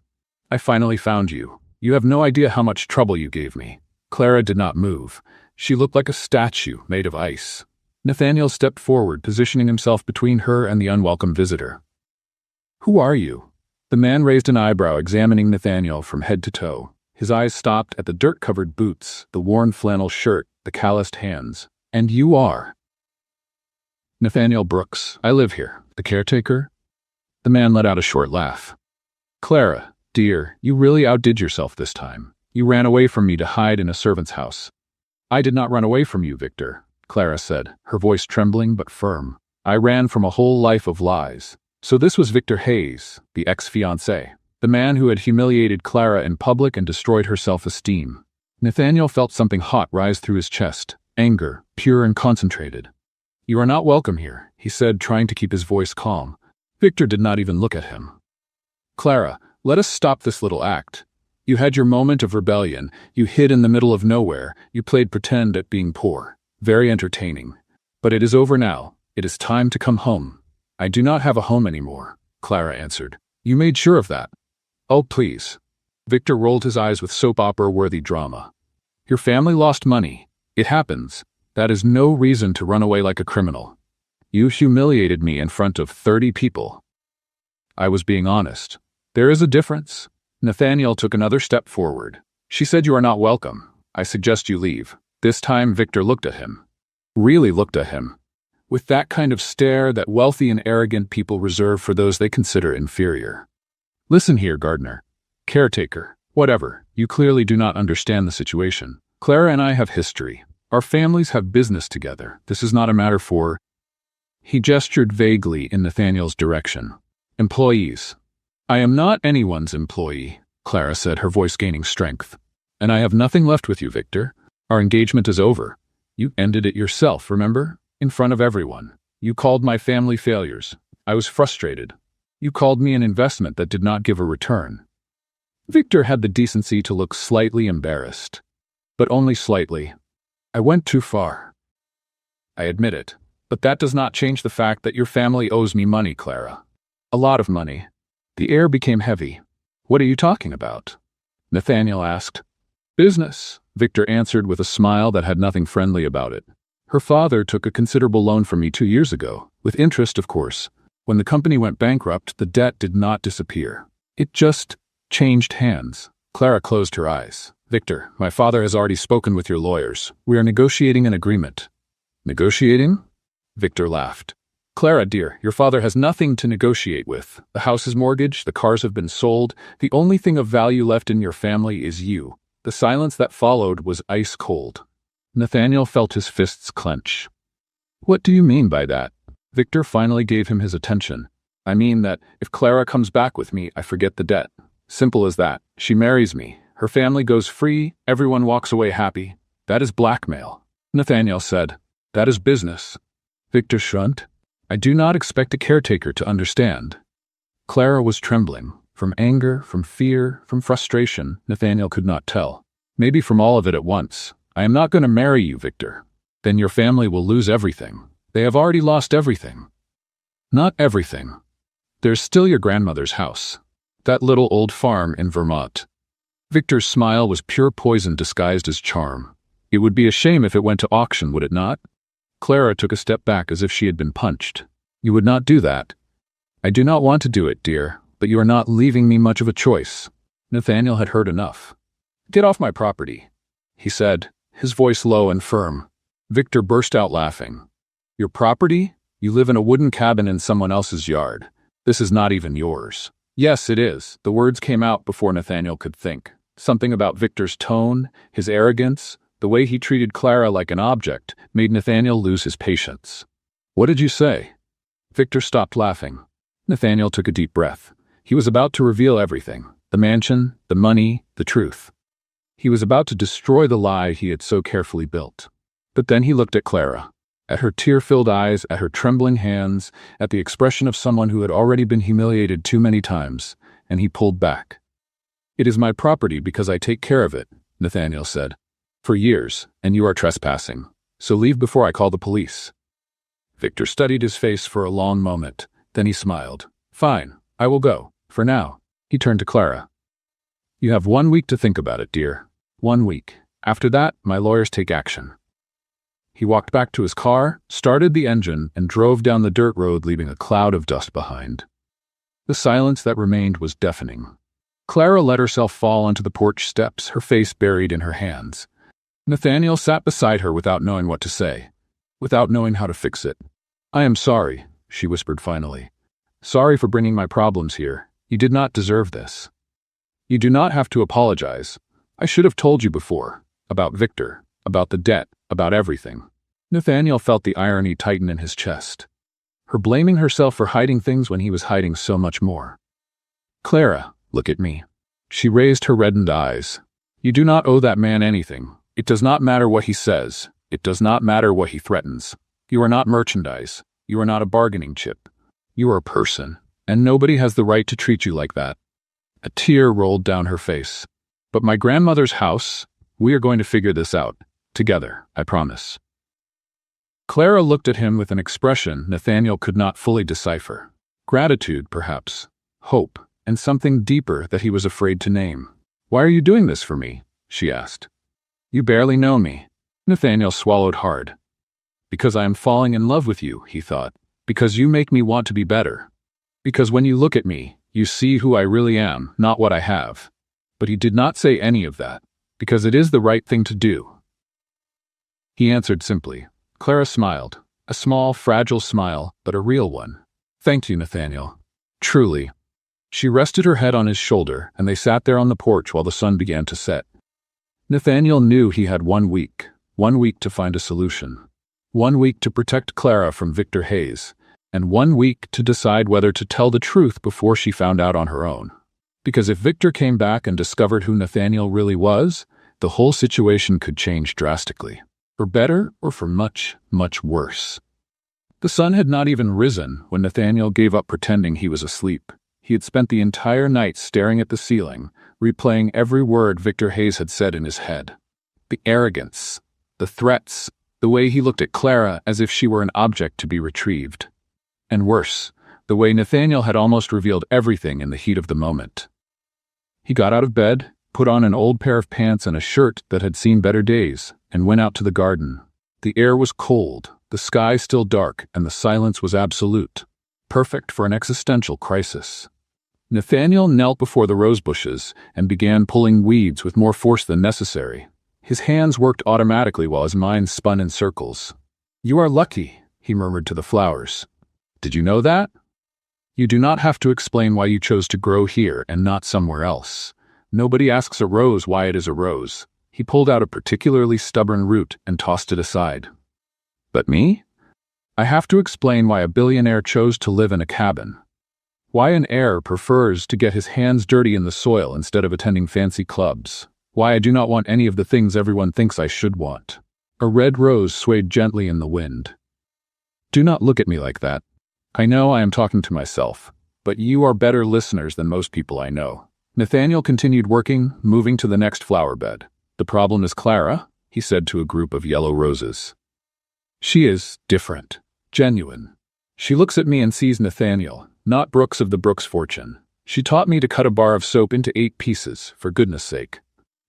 "I finally found you. You have no idea how much trouble you gave me." Clara did not move. She looked like a statue made of ice. Nathaniel stepped forward, positioning himself between her and the unwelcome visitor. "Who are you?" The man raised an eyebrow, examining Nathaniel from head to toe. His eyes stopped at the dirt-covered boots, the worn flannel shirt, the calloused hands. "And you are?" "Nathaniel Brooks. I live here. The caretaker?" The man let out a short laugh. "Clara, dear, you really outdid yourself this time. You ran away from me to hide in a servant's house." "I did not run away from you, Victor," Clara said, her voice trembling but firm. "I ran from a whole life of lies." So this was Victor Hayes, the ex-fiancé, the man who had humiliated Clara in public and destroyed her self-esteem. Nathaniel felt something hot rise through his chest, anger, pure and concentrated. "You are not welcome here," he said, trying to keep his voice calm. Victor did not even look at him. "Clara, let us stop this little act. You had your moment of rebellion. You hid in the middle of nowhere. You played pretend at being poor. Very entertaining. But it is over now. It is time to come home." "I do not have a home anymore," Clara answered. "You made sure of that." "Oh, please." Victor rolled his eyes with soap opera-worthy drama. "Your family lost money. It happens. That is no reason to run away like a criminal. You humiliated me in front of 30 people. I was being honest. There is a difference." Nathaniel took another step forward. "She said you are not welcome. I suggest you leave." This time Victor looked at him. Really looked at him. With that kind of stare that wealthy and arrogant people reserve for those they consider inferior. "Listen here, Gardner. Caretaker. Whatever. You clearly do not understand the situation. Clara and I have history. Our families have business together. This is not a matter for—" He gestured vaguely in Nathaniel's direction. "Employees. I am not anyone's employee. Clara said, her voice gaining strength. And I have nothing left with you, Victor. Our engagement is over. You ended it yourself, remember? In front of everyone. You called my family failures. I was frustrated. You called me an investment that did not give a return. Victor had the decency to look slightly embarrassed. But only slightly. I went too far. I admit it. But that does not change the fact that your family owes me money, Clara. A lot of money. The air became heavy. What are you talking about? Nathaniel asked. Business, Victor answered with a smile that had nothing friendly about it. Her father took a considerable loan from me 2 years ago, with interest, of course. When the company went bankrupt, the debt did not disappear. It just changed hands. Clara closed her eyes. Victor, my father has already spoken with your lawyers. We are negotiating an agreement. Negotiating? Victor laughed. Clara, dear, your father has nothing to negotiate with. The house is mortgaged, the cars have been sold. The only thing of value left in your family is you. The silence that followed was ice cold. Nathaniel felt his fists clench. What do you mean by that? Victor finally gave him his attention. I mean that if Clara comes back with me, I forget the debt. Simple as that. She marries me. Her family goes free. Everyone walks away happy. That is blackmail. Nathaniel said. That is business. Victor shrugged. I do not expect a caretaker to understand. Clara was trembling. From anger, from fear, from frustration, Nathaniel could not tell. Maybe from all of it at once. I am not going to marry you, Victor. Then your family will lose everything. They have already lost everything. Not everything. There's still your grandmother's house. That little old farm in Vermont. Victor's smile was pure poison disguised as charm. It would be a shame if it went to auction, would it not? Clara took a step back as if she had been punched. You would not do that. I do not want to do it, dear, but you are not leaving me much of a choice. Nathaniel had heard enough. Get off my property, he said, his voice low and firm. Victor burst out laughing. Your property? You live in a wooden cabin in someone else's yard. This is not even yours. Yes, it is. The words came out before Nathaniel could think. Something about Victor's tone, his arrogance, the way he treated Clara like an object, made Nathaniel lose his patience. What did you say? Victor stopped laughing. Nathaniel took a deep breath. He was about to reveal everything. The mansion, the money, the truth. He was about to destroy the lie he had so carefully built. But then he looked at Clara. At her tear-filled eyes, at her trembling hands, at the expression of someone who had already been humiliated too many times, and he pulled back. It is my property because I take care of it, Nathaniel said. For years, and you are trespassing. So leave before I call the police. Victor studied his face for a long moment. Then he smiled. Fine, I will go. For now. He turned to Clara. You have 1 week to think about it, dear. 1 week. After that, my lawyers take action. He walked back to his car, started the engine, and drove down the dirt road, leaving a cloud of dust behind. The silence that remained was deafening. Clara let herself fall onto the porch steps, her face buried in her hands. Nathaniel sat beside her without knowing what to say, without knowing how to fix it. I am sorry, she whispered finally. Sorry for bringing my problems here. You did not deserve this. You do not have to apologize. I should have told you before. About Victor, about the debt, about everything. Nathaniel felt the irony tighten in his chest. Her blaming herself for hiding things when he was hiding so much more. Clara, look at me. She raised her reddened eyes. You do not owe that man anything. It does not matter what he says. It does not matter what he threatens. You are not merchandise. You are not a bargaining chip. You are a person, and nobody has the right to treat you like that. A tear rolled down her face. But my grandmother's house, we are going to figure this out. Together, I promise. Clara looked at him with an expression Nathaniel could not fully decipher. Gratitude, perhaps. Hope, and something deeper that he was afraid to name. Why are you doing this for me? She asked. You barely know me. Nathaniel swallowed hard. Because I am falling in love with you, he thought. Because you make me want to be better. Because when you look at me, you see who I really am, not what I have. But he did not say any of that, because it is the right thing to do. He answered simply. Clara smiled, a small, fragile smile, but a real one. Thank you, Nathaniel. Truly. She rested her head on his shoulder, and they sat there on the porch while the sun began to set. Nathaniel knew he had 1 week, 1 week to find a solution. 1 week to protect Clara from Victor Hayes, and 1 week to decide whether to tell the truth before she found out on her own. Because if Victor came back and discovered who Nathaniel really was, the whole situation could change drastically. For better or for much, much worse. The sun had not even risen when Nathaniel gave up pretending he was asleep. He had spent the entire night staring at the ceiling, replaying every word Victor Hayes had said in his head. The arrogance, the threats, the way he looked at Clara as if she were an object to be retrieved. And worse, the way Nathaniel had almost revealed everything in the heat of the moment. He got out of bed, put on an old pair of pants and a shirt that had seen better days, and went out to the garden. The air was cold, the sky still dark, and the silence was absolute, perfect for an existential crisis. Nathaniel knelt before the rose bushes and began pulling weeds with more force than necessary. His hands worked automatically while his mind spun in circles. "You are lucky," he murmured to the flowers. "Did you know that? You do not have to explain why you chose to grow here and not somewhere else. Nobody asks a rose why it is a rose." He pulled out a particularly stubborn root and tossed it aside. "But me? I have to explain why a billionaire chose to live in a cabin. Why an heir prefers to get his hands dirty in the soil instead of attending fancy clubs. Why I do not want any of the things everyone thinks I should want." A red rose swayed gently in the wind. "Do not look at me like that. I know I am talking to myself, but you are better listeners than most people I know." Nathaniel continued working, moving to the next flower bed. "The problem is Clara," he said to a group of yellow roses. "She is different, genuine. She looks at me and sees Nathaniel, not Brooks of the Brooks fortune. She taught me to cut a bar of soap into 8 pieces, for goodness sake.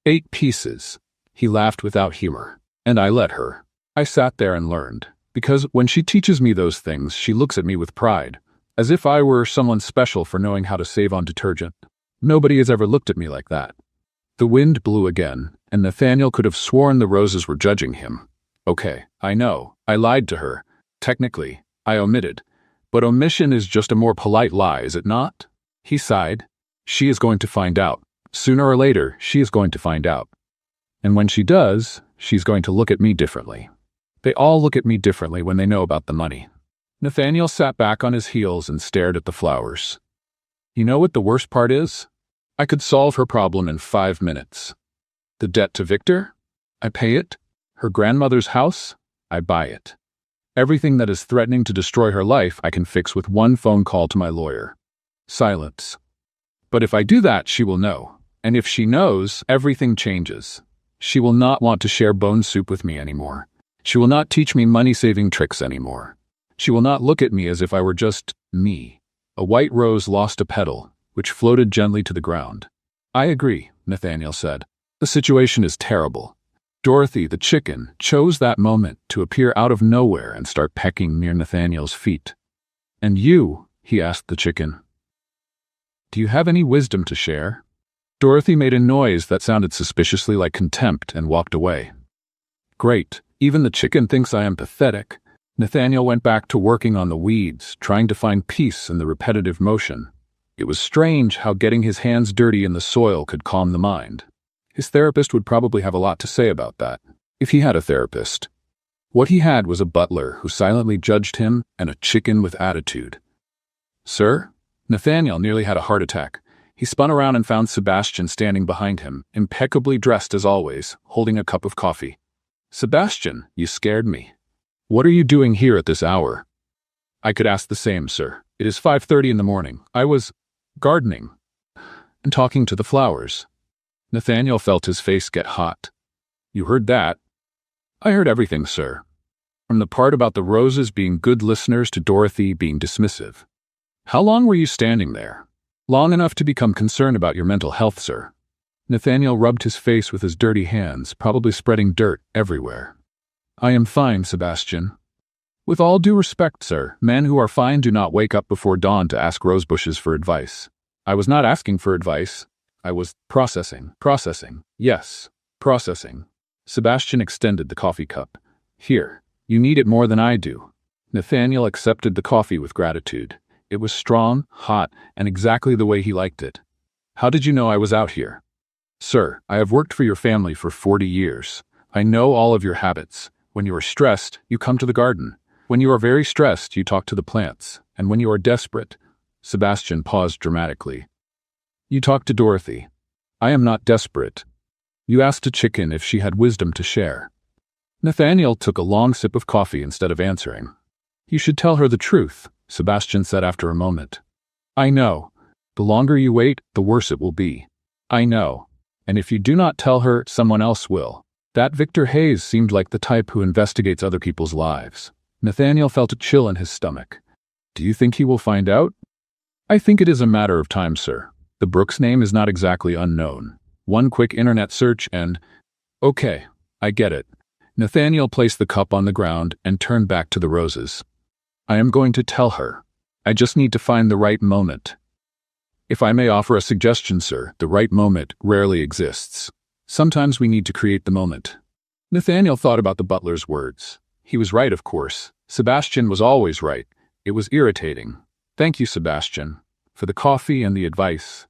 8 pieces." He laughed without humor. "And I let her. I sat there and learned. Because when she teaches me those things, she looks at me with pride, as if I were someone special for knowing how to save on detergent. Nobody has ever looked at me like that." The wind blew again, and Nathaniel could have sworn the roses were judging him. "Okay, I know. I lied to her. Technically, I omitted. But omission is just a more polite lie, is it not?" He sighed. "She is going to find out. Sooner or later, she is going to find out. And when she does, she's going to look at me differently. They all look at me differently when they know about the money." Nathaniel sat back on his heels and stared at the flowers. "You know what the worst part is? I could solve her problem in 5 minutes. The debt to Victor? I pay it. Her grandmother's house? I buy it. Everything that is threatening to destroy her life I can fix with one phone call to my lawyer." Silence. "But if I do that, she will know. And if she knows, everything changes. She will not want to share bone soup with me anymore. She will not teach me money-saving tricks anymore. She will not look at me as if I were just me." A white rose lost a petal, which floated gently to the ground. "I agree," Nathaniel said. "The situation is terrible. Dorothy, the chicken, chose that moment to appear out of nowhere and start pecking near Nathaniel's feet. And you," he asked the chicken, "do you have any wisdom to share?" Dorothy made a noise that sounded suspiciously like contempt and walked away. "Great. Even the chicken thinks I am pathetic." Nathaniel went back to working on the weeds, trying to find peace in the repetitive motion. It was strange how getting his hands dirty in the soil could calm the mind. His therapist would probably have a lot to say about that, if he had a therapist. What he had was a butler who silently judged him and a chicken with attitude. "Sir?" Nathaniel nearly had a heart attack. He spun around and found Sebastian standing behind him, impeccably dressed as always, holding a cup of coffee. "Sebastian, you scared me. What are you doing here at this hour?" "I could ask the same, sir. It is 5:30 in the morning. I was gardening and talking to the flowers." Nathaniel felt his face get hot. "You heard that?" "I heard everything, sir. From the part about the roses being good listeners to Dorothy being dismissive. How long were you standing there?" "Long enough to become concerned about your mental health, sir." Nathaniel rubbed his face with his dirty hands, probably spreading dirt everywhere. "I am fine, Sebastian." "With all due respect, sir, men who are fine do not wake up before dawn to ask rosebushes for advice." "I was not asking for advice. I was processing. Processing. Yes, processing." Sebastian extended the coffee cup. "Here, you need it more than I do." Nathaniel accepted the coffee with gratitude. It was strong, hot, and exactly the way he liked it. "How did you know I was out here?" "Sir, I have worked for your family for 40 years. I know all of your habits. When you are stressed, you come to the garden. When you are very stressed, you talk to the plants. And when you are desperate—" Sebastian paused dramatically. You talked to Dorothy. I am not desperate. You asked a chicken if she had wisdom to share. Nathaniel took a long sip of coffee instead of answering. You should tell her the truth, Sebastian said after a moment. I know. The longer you wait, the worse it will be. I know. And if you do not tell her, someone else will. That Victor Hayes seemed like the type who investigates other people's lives. Nathaniel felt a chill in his stomach. Do you think he will find out? I think it is a matter of time, sir. The Brooks name is not exactly unknown. One quick internet search and… Okay, I get it. Nathaniel placed the cup on the ground and turned back to the roses. I am going to tell her. I just need to find the right moment. If I may offer a suggestion, sir, the right moment rarely exists. Sometimes we need to create the moment. Nathaniel thought about the butler's words. He was right, of course. Sebastian was always right. It was irritating. Thank you, Sebastian, for the coffee and the advice.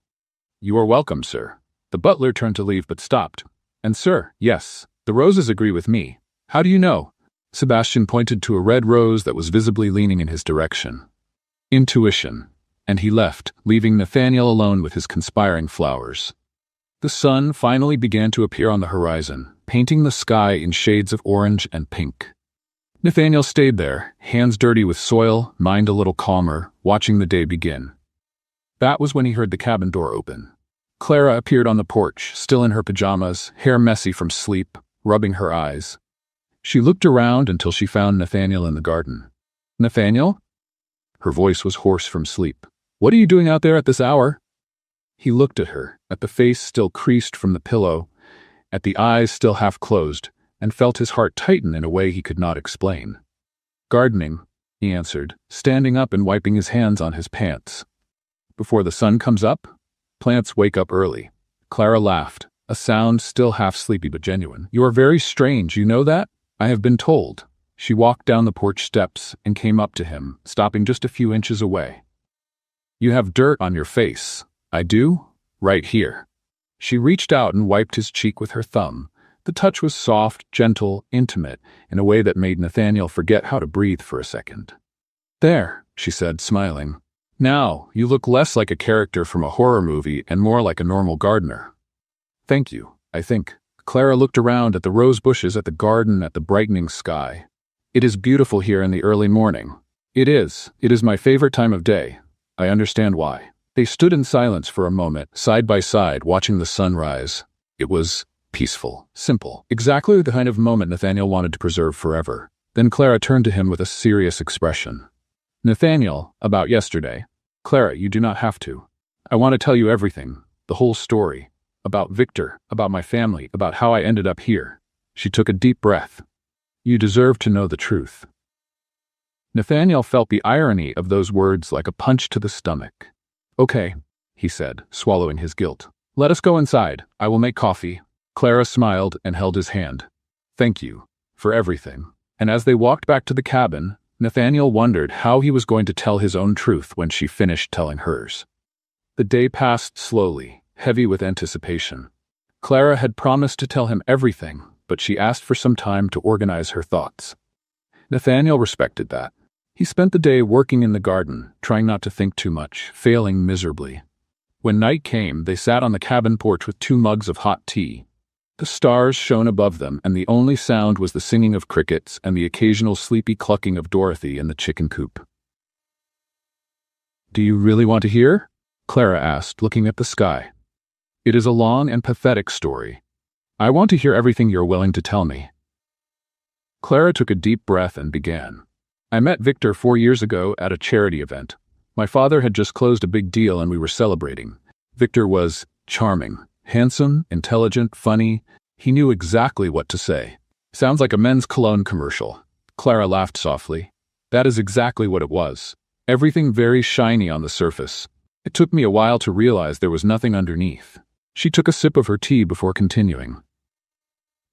You are welcome, sir. The butler turned to leave but stopped. And sir, yes, the roses agree with me. How do you know? Sebastian pointed to a red rose that was visibly leaning in his direction. Intuition. And he left, leaving Nathaniel alone with his conspiring flowers. The sun finally began to appear on the horizon, painting the sky in shades of orange and pink. Nathaniel stayed there, hands dirty with soil, mind a little calmer, watching the day begin. That was when he heard the cabin door open. Clara appeared on the porch, still in her pajamas, hair messy from sleep, rubbing her eyes. She looked around until she found Nathaniel in the garden. Nathaniel? Her voice was hoarse from sleep. What are you doing out there at this hour? He looked at her, at the face still creased from the pillow, at the eyes still half closed, and felt his heart tighten in a way he could not explain. Gardening, he answered, standing up and wiping his hands on his pants. Before the sun comes up? Plants wake up early. Clara laughed, a sound still half sleepy but genuine. You are very strange, you know that? I have been told. She walked down the porch steps and came up to him, stopping just a few inches away. You have dirt on your face. I do? Right here. She reached out and wiped his cheek with her thumb. The touch was soft, gentle, intimate, in a way that made Nathaniel forget how to breathe for a second. There, she said, smiling. Now, you look less like a character from a horror movie and more like a normal gardener. Thank you, I think. Clara looked around at the rose bushes, at the garden, at the brightening sky. It is beautiful here in the early morning. It is my favorite time of day. I understand why. They stood in silence for a moment, side by side, watching the sun rise. It was peaceful, simple, exactly the kind of moment Nathaniel wanted to preserve forever. Then Clara turned to him with a serious expression. Nathaniel, about yesterday. Clara, you do not have to. I want to tell you everything, the whole story. About Victor, about my family, about how I ended up here. She took a deep breath. You deserve to know the truth. Nathaniel felt the irony of those words like a punch to the stomach. Okay, he said, swallowing his guilt. Let us go inside. I will make coffee. Clara smiled and held his hand. Thank you for everything. And as they walked back to the cabin, Nathaniel wondered how he was going to tell his own truth when she finished telling hers. The day passed slowly, heavy with anticipation. Clara had promised to tell him everything, but she asked for some time to organize her thoughts. Nathaniel respected that. He spent the day working in the garden, trying not to think too much, failing miserably. When night came, they sat on the cabin porch with 2 mugs of hot tea. The stars shone above them, and the only sound was the singing of crickets and the occasional sleepy clucking of Dorothy in the chicken coop. Do you really want to hear? Clara asked, looking at the sky. It is a long and pathetic story. I want to hear everything you're willing to tell me. Clara took a deep breath and began. I met Victor 4 years ago at a charity event. My father had just closed a big deal and we were celebrating. Victor was charming, handsome, intelligent, funny. He knew exactly what to say. Sounds like a men's cologne commercial. Clara laughed softly. That is exactly what it was. Everything very shiny on the surface. It took me a while to realize there was nothing underneath. She took a sip of her tea before continuing.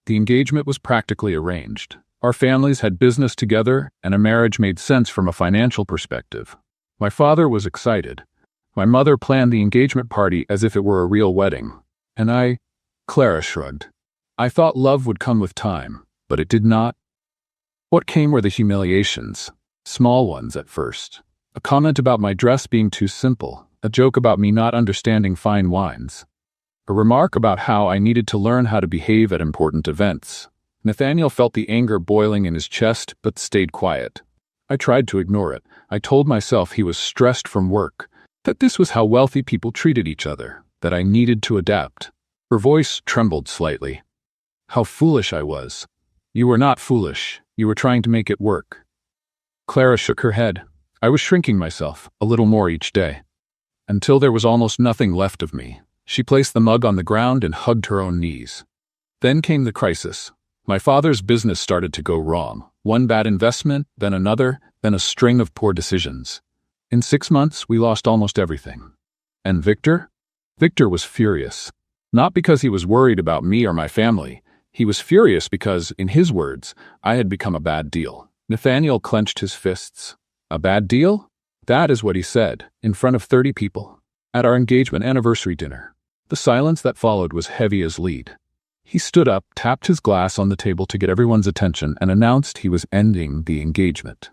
The engagement was practically arranged. Our families had business together, and a marriage made sense from a financial perspective. My father was excited. My mother planned the engagement party as if it were a real wedding. And Clara shrugged. I thought love would come with time, but it did not. What came were the humiliations, small ones at first. A comment about my dress being too simple, a joke about me not understanding fine wines, a remark about how I needed to learn how to behave at important events. Nathaniel felt the anger boiling in his chest, but stayed quiet. I tried to ignore it. I told myself he was stressed from work, that this was how wealthy people treated each other, that I needed to adapt. Her voice trembled slightly. How foolish I was. You were not foolish. You were trying to make it work. Clara shook her head. I was shrinking myself, a little more each day, until there was almost nothing left of me. She placed the mug on the ground and hugged her own knees. Then came the crisis. My father's business started to go wrong. One bad investment, then another, then a string of poor decisions. In 6 months, we lost almost everything. And Victor? Victor was furious. Not because he was worried about me or my family. He was furious because, in his words, I had become a bad deal. Nathaniel clenched his fists. A bad deal? That is what he said, in front of 30 people, at our engagement anniversary dinner. The silence that followed was heavy as lead. He stood up, tapped his glass on the table to get everyone's attention, and announced he was ending the engagement.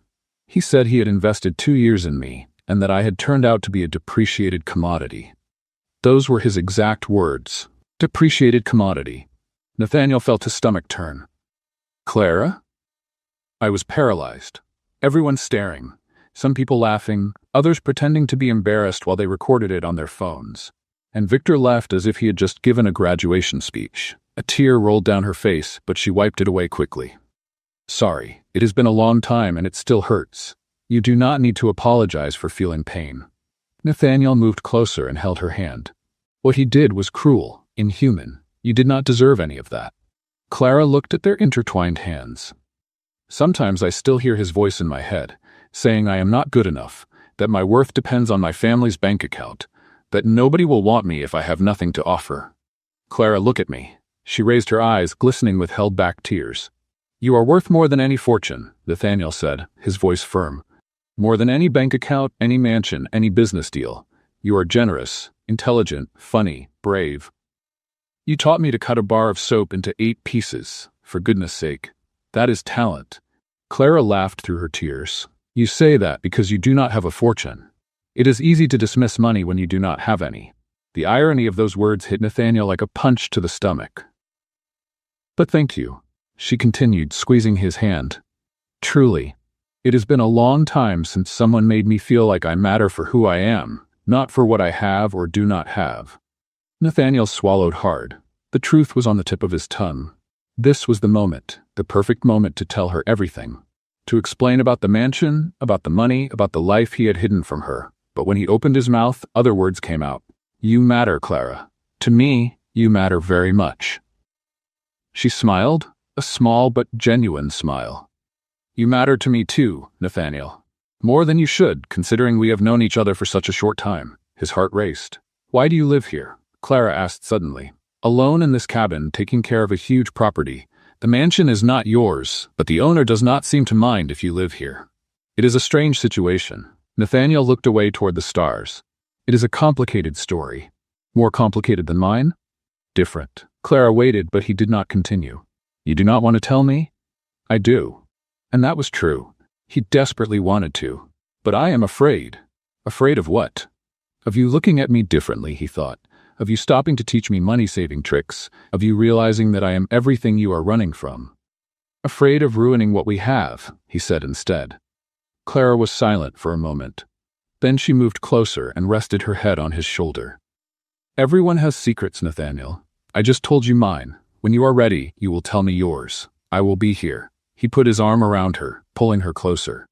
He said he had invested 2 years in me, and that I had turned out to be a depreciated commodity. Those were his exact words. Depreciated commodity. Nathaniel felt his stomach turn. Clara? I was paralyzed. Everyone staring. Some people laughing, others pretending to be embarrassed while they recorded it on their phones. And Victor left as if he had just given a graduation speech. A tear rolled down her face, but she wiped it away quickly. Sorry, it has been a long time and it still hurts. You do not need to apologize for feeling pain. Nathaniel moved closer and held her hand. What he did was cruel, inhuman. You did not deserve any of that. Clara looked at their intertwined hands. Sometimes I still hear his voice in my head, saying I am not good enough, that my worth depends on my family's bank account, that nobody will want me if I have nothing to offer. Clara, look at me. She raised her eyes, glistening with held-back tears. You are worth more than any fortune, Nathaniel said, his voice firm. More than any bank account, any mansion, any business deal. You are generous, intelligent, funny, brave. You taught me to cut a bar of soap into 8 pieces, for goodness sake. That is talent. Clara laughed through her tears. You say that because you do not have a fortune. It is easy to dismiss money when you do not have any. The irony of those words hit Nathaniel like a punch to the stomach. But thank you, she continued, squeezing his hand. Truly, it has been a long time since someone made me feel like I matter for who I am, not for what I have or do not have. Nathaniel swallowed hard. The truth was on the tip of his tongue. This was the moment, the perfect moment to tell her everything. To explain about the mansion, about the money, about the life he had hidden from her. But when he opened his mouth, other words came out. You matter, Clara. To me, you matter very much. She smiled, a small but genuine smile. You matter to me too, Nathaniel. More than you should, considering we have known each other for such a short time. His heart raced. Why do you live here? Clara asked suddenly. Alone in this cabin, taking care of a huge property. The mansion is not yours, but the owner does not seem to mind if you live here. It is a strange situation. Nathaniel looked away toward the stars. It is a complicated story. More complicated than mine? Different. Clara waited, but he did not continue. You do not want to tell me? I do. And that was true. He desperately wanted to. But I am afraid. Afraid of what? Of you looking at me differently, he thought. Of you stopping to teach me money-saving tricks. Of you realizing that I am everything you are running from. Afraid of ruining what we have, he said instead. Clara was silent for a moment. Then she moved closer and rested her head on his shoulder. Everyone has secrets, Nathaniel. I just told you mine. When you are ready, you will tell me yours. I will be here. He put his arm around her, pulling her closer.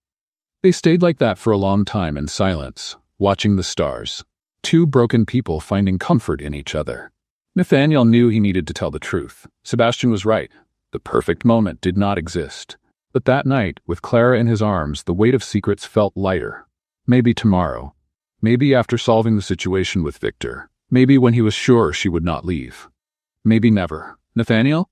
They stayed like that for a long time in silence, watching the stars. 2 broken people finding comfort in each other. Nathaniel knew he needed to tell the truth. Sebastian was right. The perfect moment did not exist. But that night, with Clara in his arms, the weight of secrets felt lighter. Maybe tomorrow. Maybe after solving the situation with Victor. Maybe when he was sure she would not leave. Maybe never. Nathaniel?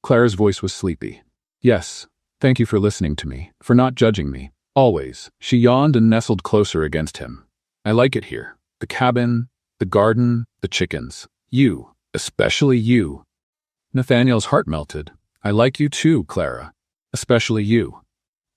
Clara's voice was sleepy. Yes, thank you for listening to me, for not judging me. Always. She yawned and nestled closer against him. I like it here. The cabin, the garden, the chickens. You, especially you. Nathaniel's heart melted. I like you too, Clara. Especially you.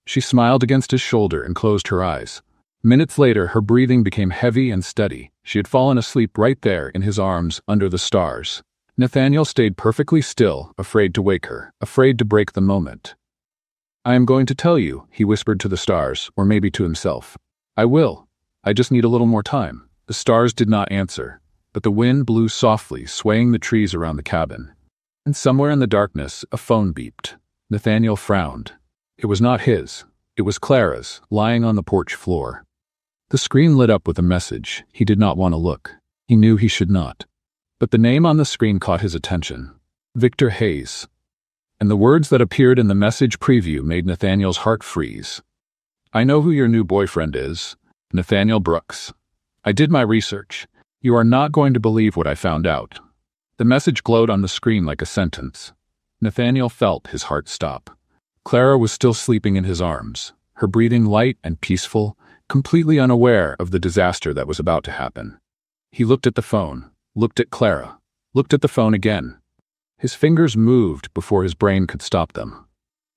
She smiled against his shoulder and closed her eyes. Minutes later, her breathing became heavy and steady. She had fallen asleep right there in his arms under the stars. Nathaniel stayed perfectly still, afraid to wake her, afraid to break the moment. "I am going to tell you," he whispered to the stars, or maybe to himself. "I will. I just need a little more time." The stars did not answer, but the wind blew softly, swaying the trees around the cabin. And somewhere in the darkness, a phone beeped. Nathaniel frowned. It was not his. It was Clara's, lying on the porch floor. The screen lit up with a message. He did not want to look. He knew he should not. But the name on the screen caught his attention. Victor Hayes. And the words that appeared in the message preview made Nathaniel's heart freeze. "I know who your new boyfriend is. Nathaniel Brooks. I did my research. You are not going to believe what I found out." The message glowed on the screen like a sentence. Nathaniel felt his heart stop. Clara was still sleeping in his arms, her breathing light and peaceful, completely unaware of the disaster that was about to happen. He looked at the phone, looked at Clara, looked at the phone again. His fingers moved before his brain could stop them.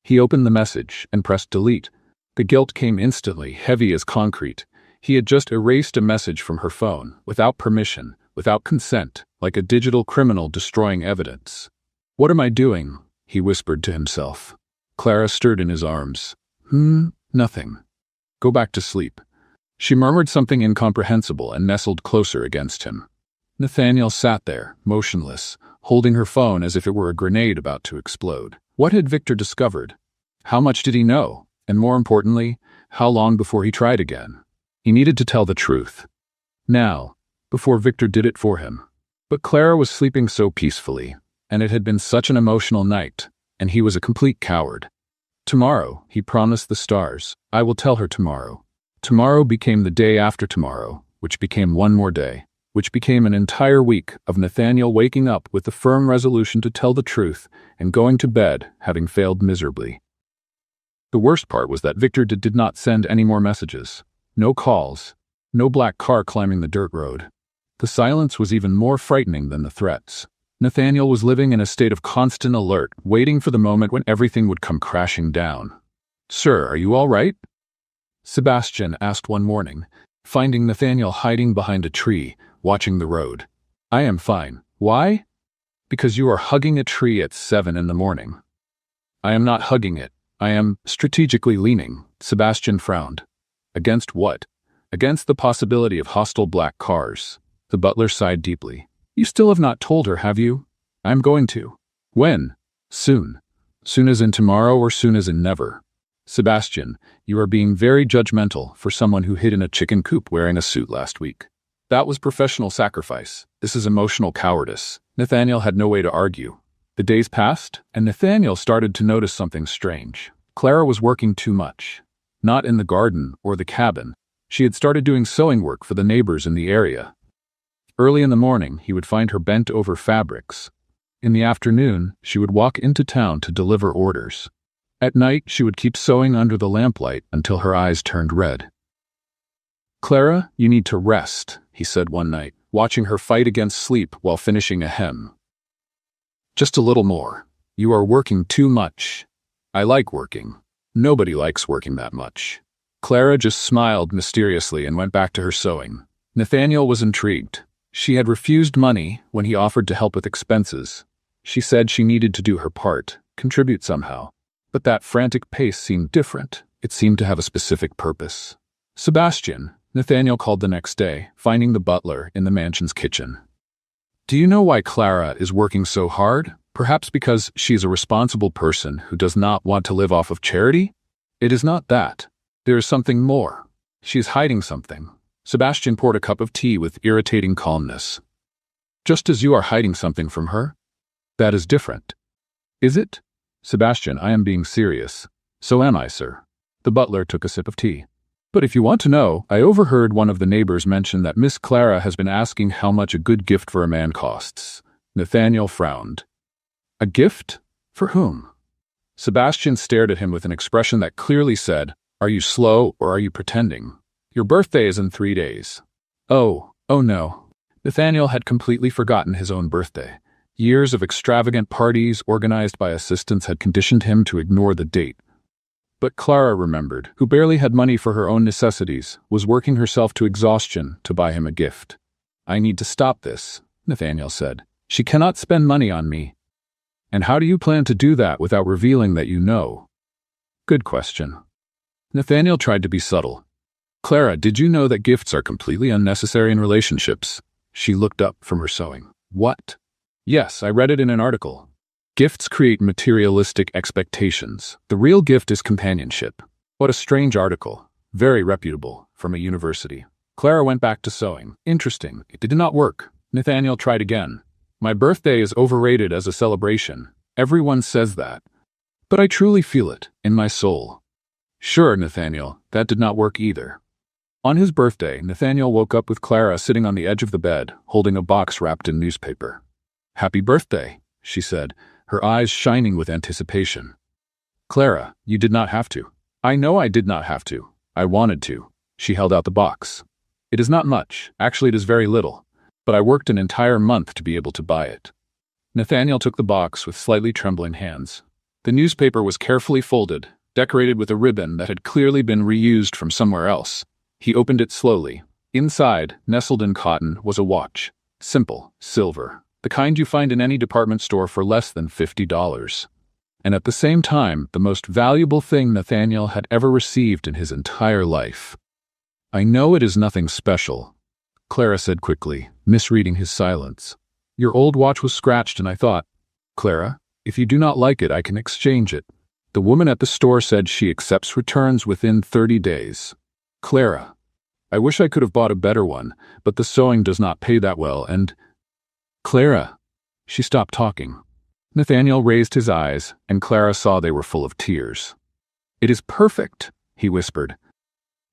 He opened the message and pressed delete. The guilt came instantly, heavy as concrete. He had just erased a message from her phone, without permission, without consent, like a digital criminal destroying evidence. "What am I doing?" he whispered to himself. Clara stirred in his arms. Nothing. Go back to sleep." She murmured something incomprehensible and nestled closer against him. Nathaniel sat there, motionless, holding her phone as if it were a grenade about to explode. What had Victor discovered? How much did he know? And more importantly, how long before he tried again? He needed to tell the truth. Now, before Victor did it for him. But Clara was sleeping so peacefully, and it had been such an emotional night, and he was a complete coward. Tomorrow, he promised the stars, "I will tell her tomorrow." Tomorrow became the day after tomorrow, which became one more day, which became an entire week of Nathaniel waking up with the firm resolution to tell the truth and going to bed having failed miserably. The worst part was that Victor did not send any more messages. No calls. No black car climbing the dirt road. The silence was even more frightening than the threats. Nathaniel was living in a state of constant alert, waiting for the moment when everything would come crashing down. "Sir, are you all right?" Sebastian asked one morning, finding Nathaniel hiding behind a tree, watching the road. "I am fine. Why?" "Because you are hugging a tree at 7 in the morning." "I am not hugging it. I am strategically leaning." Sebastian frowned. "Against what?" "Against the possibility of hostile black cars." The butler sighed deeply. "You still have not told her, have you?" "I'm going to." "When?" "Soon." "Soon as in tomorrow or soon as in never?" "Sebastian, you are being very judgmental for someone who hid in a chicken coop wearing a suit last week. That was professional sacrifice. This is emotional cowardice." Nathaniel had no way to argue. The days passed, and Nathaniel started to notice something strange. Clara was working too much. Not in the garden or the cabin. She had started doing sewing work for the neighbors in the area. Early in the morning, he would find her bent over fabrics. In the afternoon, she would walk into town to deliver orders. At night, she would keep sewing under the lamplight until her eyes turned red. "Clara, you need to rest," he said one night, watching her fight against sleep while finishing a hem. "Just a little more. You are working too much." "I like working. Nobody likes working that much." Clara just smiled mysteriously and went back to her sewing. Nathaniel was intrigued. She had refused money when he offered to help with expenses. She said she needed to do her part, contribute somehow. But that frantic pace seemed different. It seemed to have a specific purpose. "Sebastian," Nathaniel called the next day, finding the butler in the mansion's kitchen. "Do you know why Clara is working so hard? Perhaps because she is a responsible person who does not want to live off of charity?" "It is not that. There is something more. She is hiding something." Sebastian poured a cup of tea with irritating calmness. "Just as you are hiding something from her? That is different." "Is it?" "Sebastian, I am being serious." "So am I, sir." The butler took a sip of tea. "But if you want to know, I overheard one of the neighbors mention that Miss Clara has been asking how much a good gift for a man costs." Nathaniel frowned. "A gift? For whom?" Sebastian stared at him with an expression that clearly said, "Are you slow or are you pretending? Your birthday is in 3 days." Oh no. Nathaniel had completely forgotten his own birthday. Years of extravagant parties organized by assistants had conditioned him to ignore the date. But Clara remembered, who barely had money for her own necessities, was working herself to exhaustion to buy him a gift. "I need to stop this," Nathaniel said. "She cannot spend money on me." "And how do you plan to do that without revealing that you know?" "Good question." Nathaniel tried to be subtle. "Clara, did you know that gifts are completely unnecessary in relationships?" She looked up from her sewing. "What?" "Yes, I read it in an article. Gifts create materialistic expectations. The real gift is companionship." What a strange article. Very reputable, from a university. Clara went back to sewing. Interesting. It did not work. Nathaniel tried again. "My birthday is overrated as a celebration. Everyone says that. But I truly feel it, in my soul." "Sure, Nathaniel, that did not work either." On his birthday, Nathaniel woke up with Clara sitting on the edge of the bed, holding a box wrapped in newspaper. "Happy birthday," she said, her eyes shining with anticipation. "Clara, you did not have to." "I know I did not have to. I wanted to." She held out the box. "It is not much. Actually, it is very little. But I worked an entire month to be able to buy it." Nathaniel took the box with slightly trembling hands. The newspaper was carefully folded, decorated with a ribbon that had clearly been reused from somewhere else. He opened it slowly. Inside, nestled in cotton, was a watch. Simple, silver, the kind you find in any department store for less than $50. And at the same time, the most valuable thing Nathaniel had ever received in his entire life. "I know it is nothing special," Clara said quickly, misreading his silence. "Your old watch was scratched and I thought, Clara, if you do not like it, I can exchange it. The woman at the store said she accepts returns within 30 days. Clara, I wish I could have bought a better one, but the sewing does not pay that well and—" "Clara." She stopped talking. Nathaniel raised his eyes, and Clara saw they were full of tears. "It is perfect," he whispered.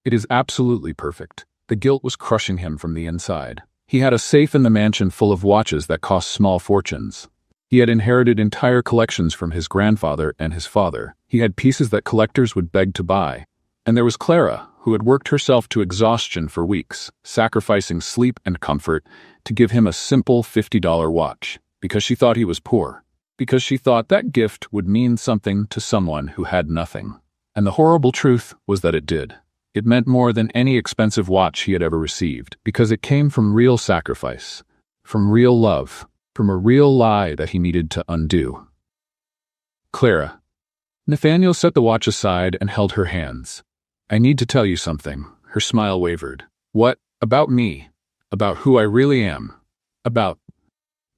"It is absolutely perfect." The guilt was crushing him from the inside. He had a safe in the mansion full of watches that cost small fortunes. He had inherited entire collections from his grandfather and his father. He had pieces that collectors would beg to buy. And there was Clara, who had worked herself to exhaustion for weeks, sacrificing sleep and comfort to give him a simple $50 watch, because she thought he was poor, because she thought that gift would mean something to someone who had nothing. And the horrible truth was that it did. It meant more than any expensive watch he had ever received, because it came from real sacrifice, from real love, from a real lie that he needed to undo. "Clara." Nathaniel set the watch aside and held her hands. "I need to tell you something." Her smile wavered. "What? About me? About who I really am? About—"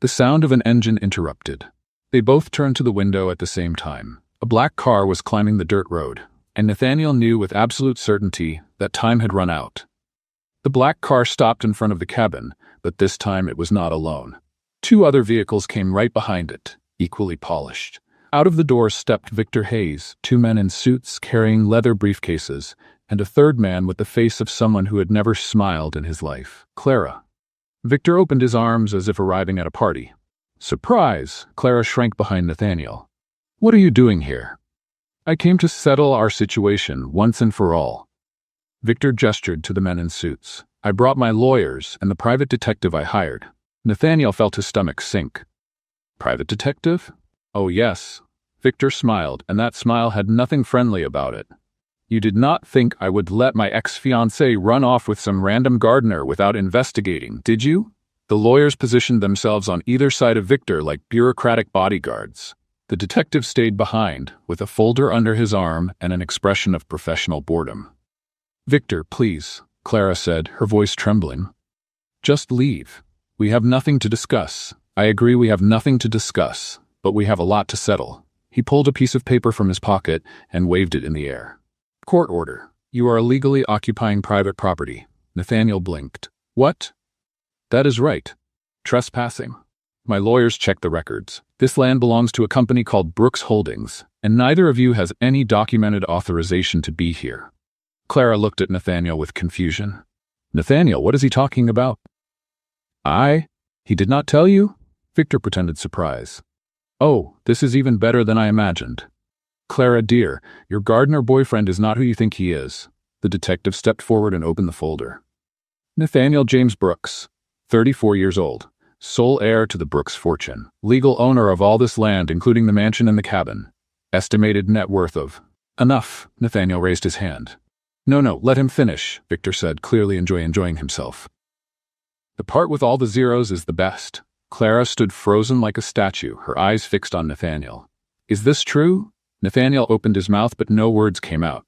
The sound of an engine interrupted. They both turned to the window at the same time. A black car was climbing the dirt road, and Nathaniel knew with absolute certainty that time had run out. The black car stopped in front of the cabin, but this time it was not alone. 2 other vehicles came right behind it, equally polished. Out of the door stepped Victor Hayes, 2 men in suits carrying leather briefcases, and a third man with the face of someone who had never smiled in his life. "Clara." Victor opened his arms as if arriving at a party. "Surprise!" Clara shrank behind Nathaniel. "What are you doing here?" "I came to settle our situation once and for all." Victor gestured to the men in suits. "I brought my lawyers and the private detective I hired." Nathaniel felt his stomach sink. "Private detective?" "Oh, yes." Victor smiled, and that smile had nothing friendly about it. "You did not think I would let my ex-fiancée run off with some random gardener without investigating, did you?" The lawyers positioned themselves on either side of Victor like bureaucratic bodyguards. The detective stayed behind, with a folder under his arm and an expression of professional boredom. "Victor, please," Clara said, her voice trembling. "Just leave. We have nothing to discuss. I agree we have nothing to discuss, but we have a lot to settle." He pulled a piece of paper from his pocket and waved it in the air. "Court order. You are illegally occupying private property." Nathaniel blinked. "What?" "That is right. Trespassing. My lawyers checked the records. This land belongs to a company called Brooks Holdings, and neither of you has any documented authorization to be here." Clara looked at Nathaniel with confusion. "Nathaniel, what is he talking about?" He did not tell you?" Victor pretended surprise. "Oh, this is even better than I imagined. Clara, dear, your gardener boyfriend is not who you think he is." The detective stepped forward and opened the folder. "Nathaniel James Brooks, 34 years old, sole heir to the Brooks fortune, legal owner of all this land including the mansion and the cabin, estimated net worth of—" Enough, Nathaniel raised his hand. No, let him finish, Victor said, clearly enjoying himself. The part with all the zeros is the best. Clara stood frozen like a statue, her eyes fixed on Nathaniel. Is this true? Nathaniel opened his mouth, but no words came out.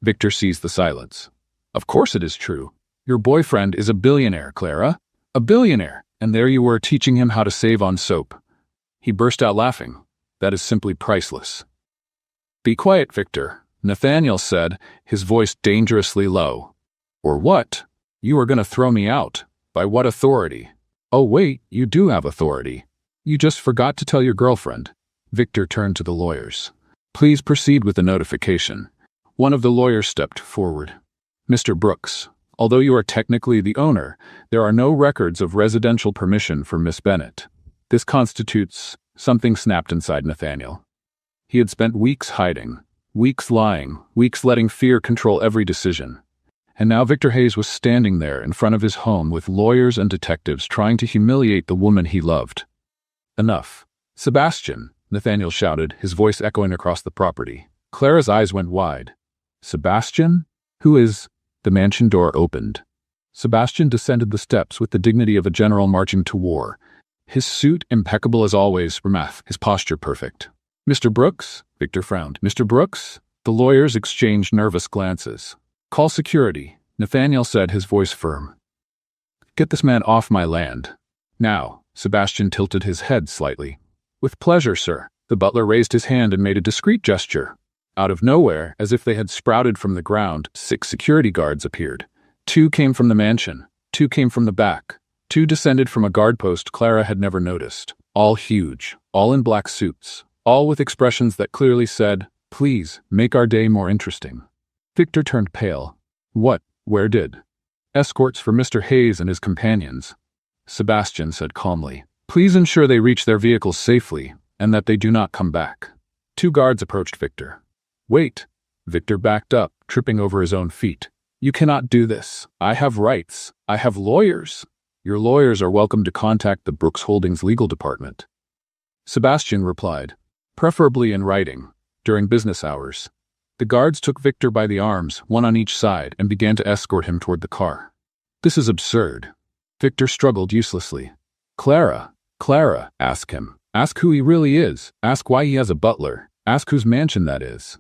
Victor seized the silence. Of course it is true. Your boyfriend is a billionaire, Clara. A billionaire, and there you were teaching him how to save on soap. He burst out laughing. That is simply priceless. Be quiet, Victor, Nathaniel said, his voice dangerously low. Or what? You are going to throw me out. By what authority? Oh wait, you do have authority. You just forgot to tell your girlfriend. Victor turned to the lawyers. Please proceed with the notification. One of the lawyers stepped forward. Mr. Brooks, although you are technically the owner, there are no records of residential permission for Miss Bennett. This constitutes... Something snapped inside Nathaniel. He had spent weeks hiding, weeks lying, weeks letting fear control every decision. And now Victor Hayes was standing there in front of his home with lawyers and detectives trying to humiliate the woman he loved. Enough. Sebastian, Nathaniel shouted, his voice echoing across the property. Clara's eyes went wide. Sebastian? Who is... The mansion door opened. Sebastian descended the steps with the dignity of a general marching to war. His suit impeccable as always, his posture perfect. Mr. Brooks? Victor frowned. Mr. Brooks? The lawyers exchanged nervous glances. Call security, Nathaniel said, his voice firm. Get this man off my land. Now, Sebastian tilted his head slightly. With pleasure, sir. The butler raised his hand and made a discreet gesture. Out of nowhere, as if they had sprouted from the ground, 6 security guards appeared. 2 came from the mansion. 2 came from the back. 2 descended from a guard post Clara had never noticed. All huge, all in black suits, all with expressions that clearly said, please, make our day more interesting. Victor turned pale. What? Where did? Escorts for Mr. Hayes and his companions. Sebastian said calmly, please ensure they reach their vehicles safely, and that they do not come back. 2 guards approached Victor. Wait. Victor backed up, tripping over his own feet. You cannot do this. I have rights. I have lawyers. Your lawyers are welcome to contact the Brooks Holdings legal department. Sebastian replied, preferably in writing, during business hours. The guards took Victor by the arms, one on each side, and began to escort him toward the car. This is absurd. Victor struggled uselessly. Clara, ask him. Ask who he really is. Ask why he has a butler. Ask whose mansion that is.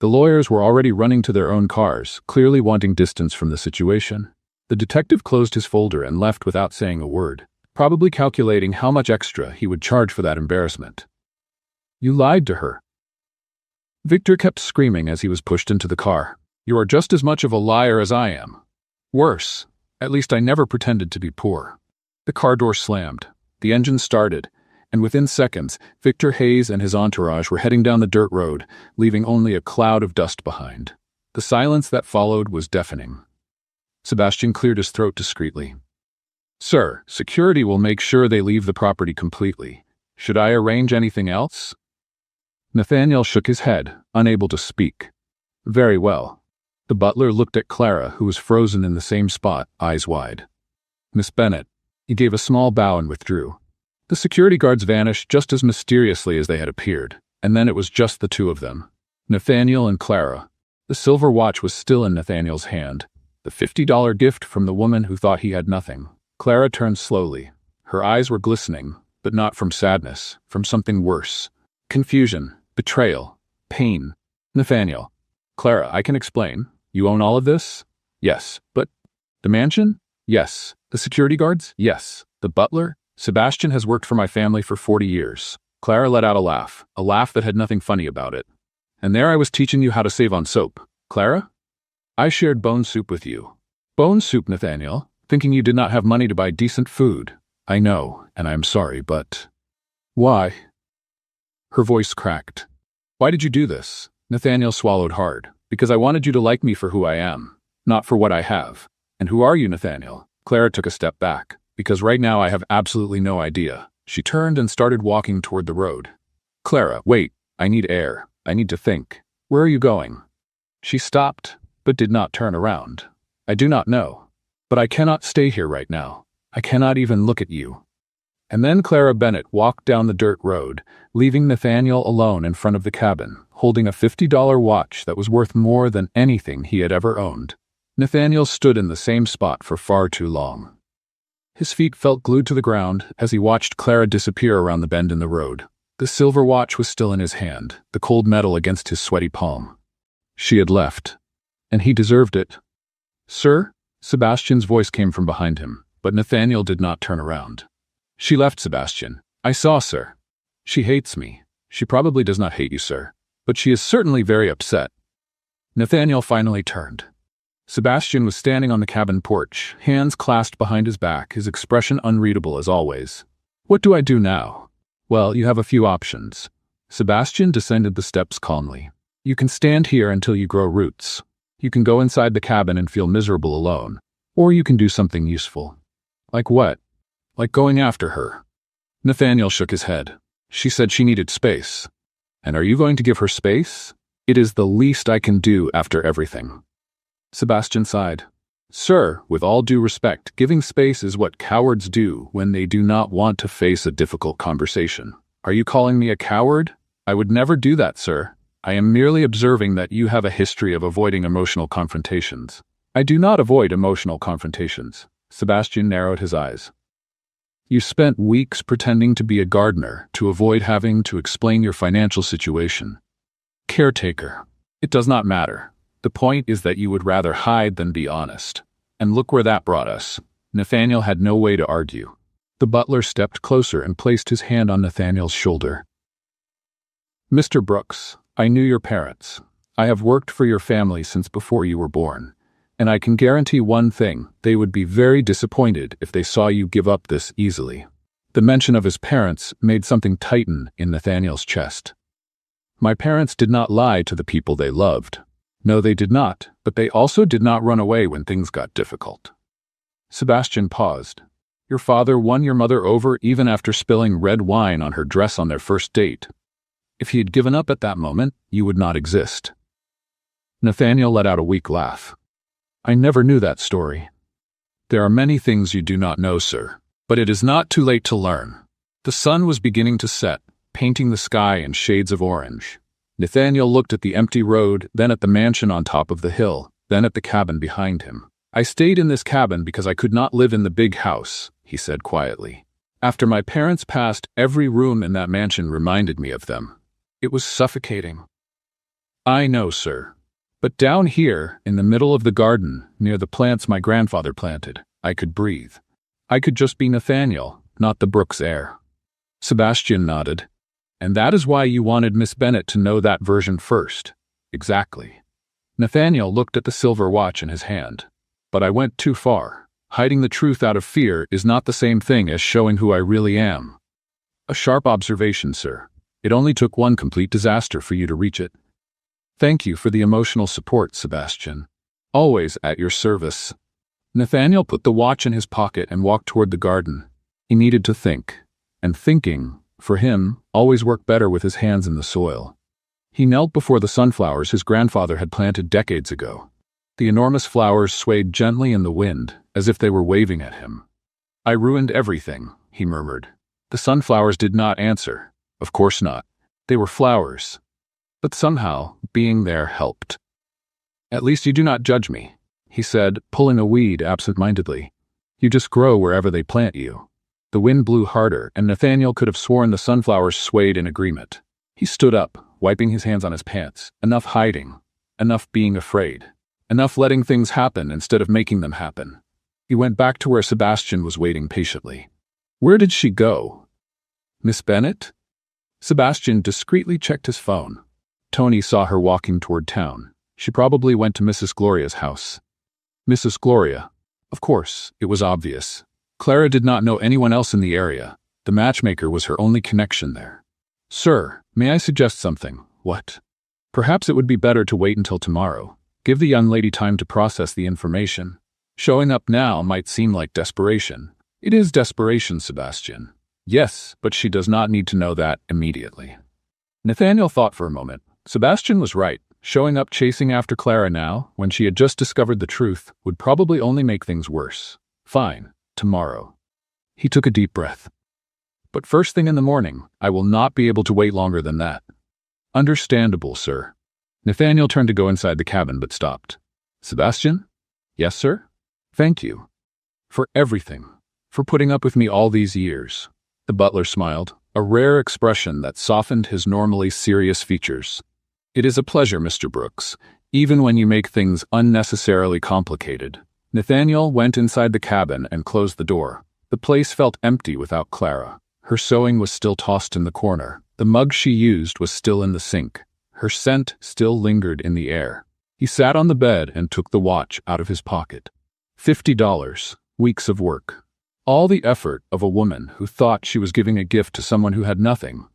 The lawyers were already running to their own cars, clearly wanting distance from the situation. The detective closed his folder and left without saying a word, probably calculating how much extra he would charge for that embarrassment. You lied to her. Victor kept screaming as he was pushed into the car. You are just as much of a liar as I am. Worse. At least I never pretended to be poor. The car door slammed. The engine started, and within seconds, Victor Hayes and his entourage were heading down the dirt road, leaving only a cloud of dust behind. The silence that followed was deafening. Sebastian cleared his throat discreetly. Sir, security will make sure they leave the property completely. Should I arrange anything else? Nathaniel shook his head, unable to speak. Very well. The butler looked at Clara, who was frozen in the same spot, eyes wide. Miss Bennett. He gave a small bow and withdrew. The security guards vanished just as mysteriously as they had appeared, and then it was just the 2 of them. Nathaniel and Clara. The silver watch was still in Nathaniel's hand. The $50 gift from the woman who thought he had nothing. Clara turned slowly. Her eyes were glistening, but not from sadness, from something worse. Confusion, betrayal, pain. Nathaniel. Clara, I can explain. You own all of this? Yes. But the mansion? Yes. The security guards? Yes. The butler? Sebastian has worked for my family for 40 years. Clara let out a laugh that had nothing funny about it. And there I was teaching you how to save on soap. Clara? I shared bone soup with you. Bone soup, Nathaniel, thinking you did not have money to buy decent food. I know, and I am sorry, but... Why? Her voice cracked. Why did you do this? Nathaniel swallowed hard. Because I wanted you to like me for who I am, not for what I have. And who are you, Nathaniel? Clara took a step back. Because right now I have absolutely no idea. She turned and started walking toward the road. Clara, wait. I need air. I need to think. Where are you going? She stopped, but did not turn around. I do not know. But I cannot stay here right now. I cannot even look at you. And then Clara Bennett walked down the dirt road, leaving Nathaniel alone in front of the cabin, holding a $50 watch that was worth more than anything he had ever owned. Nathaniel stood in the same spot for far too long. His feet felt glued to the ground as he watched Clara disappear around the bend in the road. The silver watch was still in his hand, the cold metal against his sweaty palm. She had left, and he deserved it. "Sir?" Sebastian's voice came from behind him, but Nathaniel did not turn around. "She left, Sebastian. I saw, sir. She hates me. She probably does not hate you, sir, but she is certainly very upset." Nathaniel finally turned. Sebastian was standing on the cabin porch, hands clasped behind his back, his expression unreadable as always. "What do I do now?" "Well, you have a few options." Sebastian descended the steps calmly. "You can stand here until you grow roots. You can go inside the cabin and feel miserable alone. Or you can do something useful." "Like what?" "Like going after her." Nathaniel shook his head. "She said she needed space." "And are you going to give her space?" "It is the least I can do after everything." Sebastian sighed. "Sir, with all due respect, giving space is what cowards do when they do not want to face a difficult conversation." "Are you calling me a coward?" "I would never do that, sir. I am merely observing that you have a history of avoiding emotional confrontations." "I do not avoid emotional confrontations." Sebastian narrowed his eyes. "You spent weeks pretending to be a gardener to avoid having to explain your financial situation." "Caretaker. It does not matter. The point is that you would rather hide than be honest. And look where that brought us." Nathaniel had no way to argue. The butler stepped closer and placed his hand on Nathaniel's shoulder. "Mr. Brooks, I knew your parents. I have worked for your family since before you were born. And I can guarantee one thing, they would be very disappointed if they saw you give up this easily." The mention of his parents made something tighten in Nathaniel's chest. "My parents did not lie to the people they loved." "No, they did not, but they also did not run away when things got difficult." Sebastian paused. "Your father won your mother over even after spilling red wine on her dress on their first date. If he had given up at that moment, you would not exist." Nathaniel let out a weak laugh. "I never knew that story." "There are many things you do not know, sir, but it is not too late to learn." The sun was beginning to set, painting the sky in shades of orange. Nathaniel looked at the empty road, then at the mansion on top of the hill, then at the cabin behind him. "I stayed in this cabin because I could not live in the big house," he said quietly. "After my parents passed, every room in that mansion reminded me of them. It was suffocating." "I know, sir. But down here, in the middle of the garden, near the plants my grandfather planted, I could breathe. I could just be Nathaniel, not the Brooks heir." Sebastian nodded. "And that is why you wanted Miss Bennett to know that version first." "Exactly." Nathaniel looked at the silver watch in his hand. "But I went too far. Hiding the truth out of fear is not the same thing as showing who I really am." "A sharp observation, sir. It only took one complete disaster for you to reach it." "Thank you for the emotional support, Sebastian. Always at your service." Nathaniel put the watch in his pocket and walked toward the garden. He needed to think, and thinking, for him, always worked better with his hands in the soil. He knelt before the sunflowers his grandfather had planted decades ago. The enormous flowers swayed gently in the wind, as if they were waving at him. "I ruined everything," he murmured. The sunflowers did not answer. Of course not. They were flowers. But somehow, being there helped. "At least you do not judge me," he said, pulling a weed absent-mindedly. "You just grow wherever they plant you." The wind blew harder, and Nathaniel could have sworn the sunflowers swayed in agreement. He stood up, wiping his hands on his pants. Enough hiding. Enough being afraid. Enough letting things happen instead of making them happen. He went back to where Sebastian was waiting patiently. Where did she go? Miss Bennett? Sebastian discreetly checked his phone. Tony saw her walking toward town. She probably went to Mrs. Gloria's house. Mrs. Gloria. Of course, it was obvious. Clara did not know anyone else in the area. The matchmaker was her only connection there. "Sir, may I suggest something?" "What?" "Perhaps it would be better to wait until tomorrow. Give the young lady time to process the information. Showing up now might seem like desperation." "It is desperation, Sebastian." "Yes, but she does not need to know that immediately." Nathaniel thought for a moment. Sebastian was right. Showing up chasing after Clara now, when she had just discovered the truth, would probably only make things worse. Fine. Tomorrow. He took a deep breath. But first thing in the morning, I will not be able to wait longer than that." "Understandable, sir." Nathaniel turned to go inside the cabin but stopped. "Sebastian?" "Yes, sir?" "Thank you. For everything. For putting up with me all these years." The butler smiled, a rare expression that softened his normally serious features. "It is a pleasure, Mr. Brooks, even when you make things unnecessarily complicated." Nathaniel went inside the cabin and closed the door. The place felt empty without Clara. Her sewing was still tossed in the corner. The mug she used was still in the sink. Her scent still lingered in the air. He sat on the bed and took the watch out of his pocket. $50. Weeks of work. All the effort of a woman who thought she was giving a gift to someone who had nothing.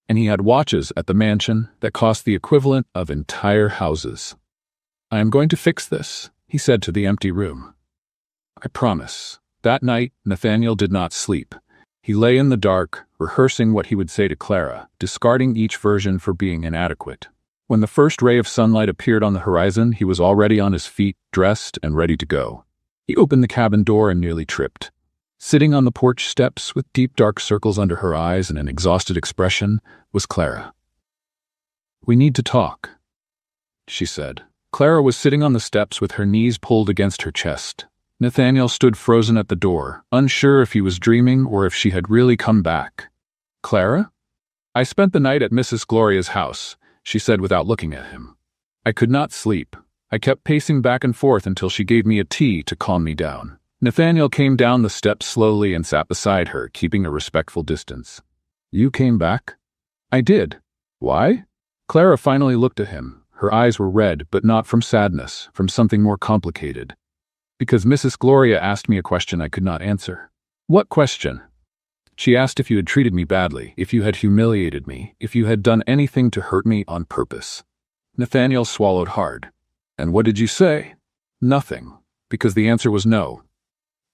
And he had watches at the mansion that cost the equivalent of entire houses. "I am going to fix this," he said to the empty room. "I promise." That night, Nathaniel did not sleep. He lay in the dark, rehearsing what he would say to Clara, discarding each version for being inadequate. When the first ray of sunlight appeared on the horizon, he was already on his feet, dressed and ready to go. He opened the cabin door and nearly tripped. Sitting on the porch steps with deep dark circles under her eyes and an exhausted expression was Clara. "We need to talk," she said. Clara was sitting on the steps with her knees pulled against her chest. Nathaniel stood frozen at the door, unsure if he was dreaming or if she had really come back. "Clara?" "I spent the night at Mrs. Gloria's house," she said without looking at him. "I could not sleep. I kept pacing back and forth until she gave me a tea to calm me down." Nathaniel came down the steps slowly and sat beside her, keeping a respectful distance. "You came back?" "I did." "Why?" Clara finally looked at him. Her eyes were red, but not from sadness, from something more complicated. "Because Mrs. Gloria asked me a question I could not answer." "What question?" "She asked if you had treated me badly, if you had humiliated me, if you had done anything to hurt me on purpose." Nathaniel swallowed hard. "And what did you say?" "Nothing, because the answer was no."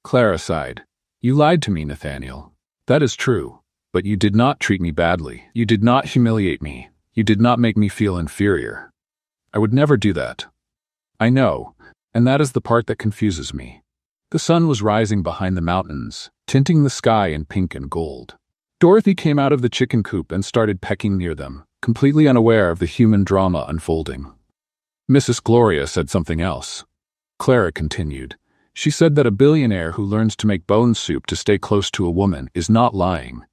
Clara sighed. "You lied to me, Nathaniel. That is true, but you did not treat me badly. You did not humiliate me. You did not make me feel inferior. I would never do that." "I know, and that is the part that confuses me." The sun was rising behind the mountains, tinting the sky in pink and gold. Dorothy came out of the chicken coop and started pecking near them, completely unaware of the human drama unfolding. Mrs. Gloria said something else. Clara continued. "She said that a billionaire who learns to make bone soup to stay close to a woman is not lying.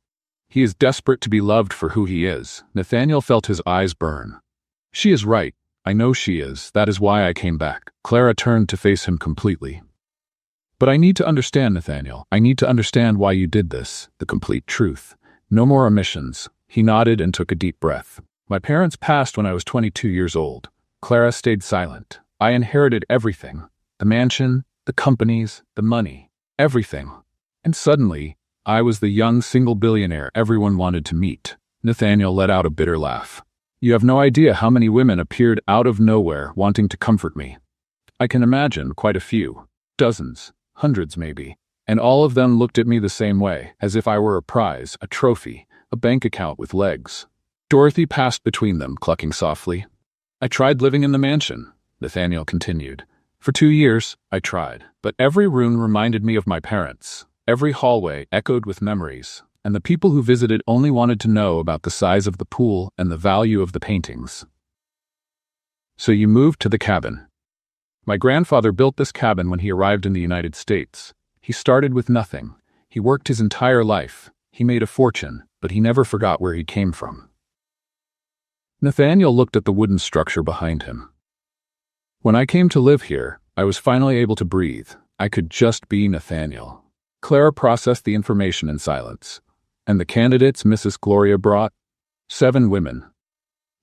He is desperate to be loved for who he is." Nathaniel felt his eyes burn. "She is right. I know she is. That is why I came back." Clara turned to face him completely. "But I need to understand, Nathaniel. I need to understand why you did this, the complete truth. No more omissions." He nodded and took a deep breath. "My parents passed when I was 22 years old." Clara stayed silent. "I inherited everything. The mansion, the companies, the money, everything. And suddenly, I was the young single billionaire everyone wanted to meet." Nathaniel let out a bitter laugh. "You have no idea how many women appeared out of nowhere wanting to comfort me. I can imagine quite a few. Dozens, hundreds maybe. And all of them looked at me the same way, as if I were a prize, a trophy, a bank account with legs." Dorothy passed between them, clucking softly. "I tried living in the mansion," Nathaniel continued. "For 2 years, I tried. But every room reminded me of my parents. Every hallway echoed with memories. And the people who visited only wanted to know about the size of the pool and the value of the paintings." "So you moved to the cabin." "My grandfather built this cabin when he arrived in the United States. He started with nothing. He worked his entire life. He made a fortune, but he never forgot where he came from." Nathaniel looked at the wooden structure behind him. "When I came to live here, I was finally able to breathe. I could just be Nathaniel." Clara processed the information in silence. "And the candidates Mrs. Gloria brought?" 7 women.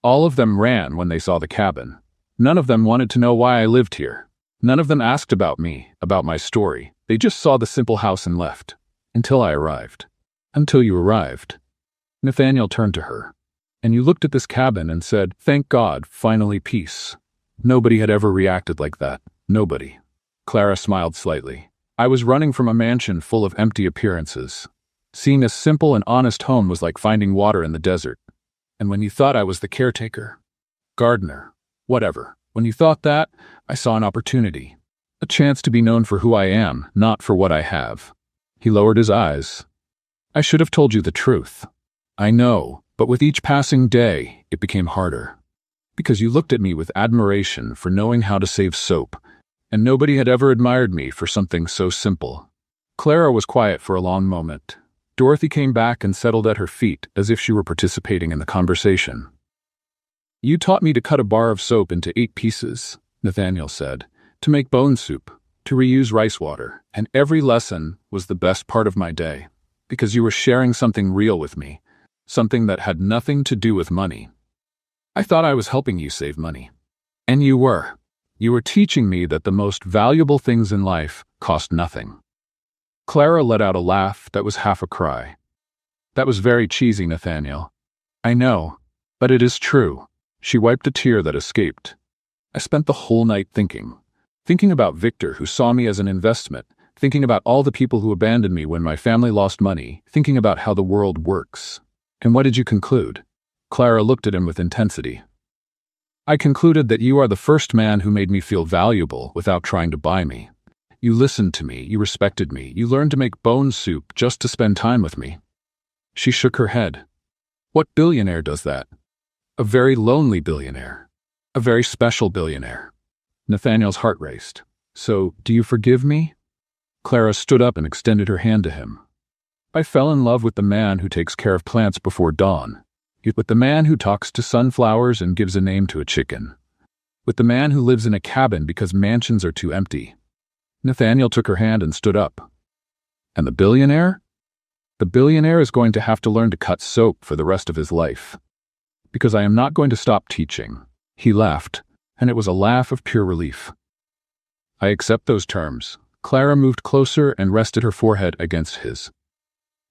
All of them ran when they saw the cabin. None of them wanted to know why I lived here. None of them asked about me, about my story. They just saw the simple house and left. Until I arrived." "Until you arrived." Nathaniel turned to her. "And you looked at this cabin and said, 'Thank God, finally peace.'" Nobody had ever reacted like that. Nobody. Clara smiled slightly. "I was running from a mansion full of empty appearances. Seeing a simple and honest home was like finding water in the desert. And when you thought I was the caretaker, gardener, whatever, when you thought that, I saw an opportunity. A chance to be known for who I am, not for what I have." He lowered his eyes. I should have told you the truth. I know, but with each passing day, it became harder. Because you looked at me with admiration for knowing how to save soap, and nobody had ever admired me for something so simple. Clara was quiet for a long moment. Dorothy came back and settled at her feet as if she were participating in the conversation. You taught me to cut a bar of soap into 8 pieces, Nathaniel said, to make bone soup, to reuse rice water, and every lesson was the best part of my day, because you were sharing something real with me, something that had nothing to do with money. I thought I was helping you save money. And you were. You were teaching me that the most valuable things in life cost nothing. Clara let out a laugh that was half a cry. That was very cheesy, Nathaniel. I know, but it is true. She wiped a tear that escaped. I spent the whole night thinking about Victor, who saw me as an investment, thinking about all the people who abandoned me when my family lost money, thinking about how the world works. And what did you conclude? Clara looked at him with intensity. I concluded that you are the first man who made me feel valuable without trying to buy me. You listened to me, you respected me, you learned to make bone soup just to spend time with me. She shook her head. What billionaire does that? A very lonely billionaire. A very special billionaire. Nathaniel's heart raced. So, do you forgive me? Clara stood up and extended her hand to him. I fell in love with the man who takes care of plants before dawn. With the man who talks to sunflowers and gives a name to a chicken. With the man who lives in a cabin because mansions are too empty. Nathaniel took her hand and stood up. And the billionaire? The billionaire is going to have to learn to cut soap for the rest of his life. Because I am not going to stop teaching. He laughed, and it was a laugh of pure relief. I accept those terms. Clara moved closer and rested her forehead against his.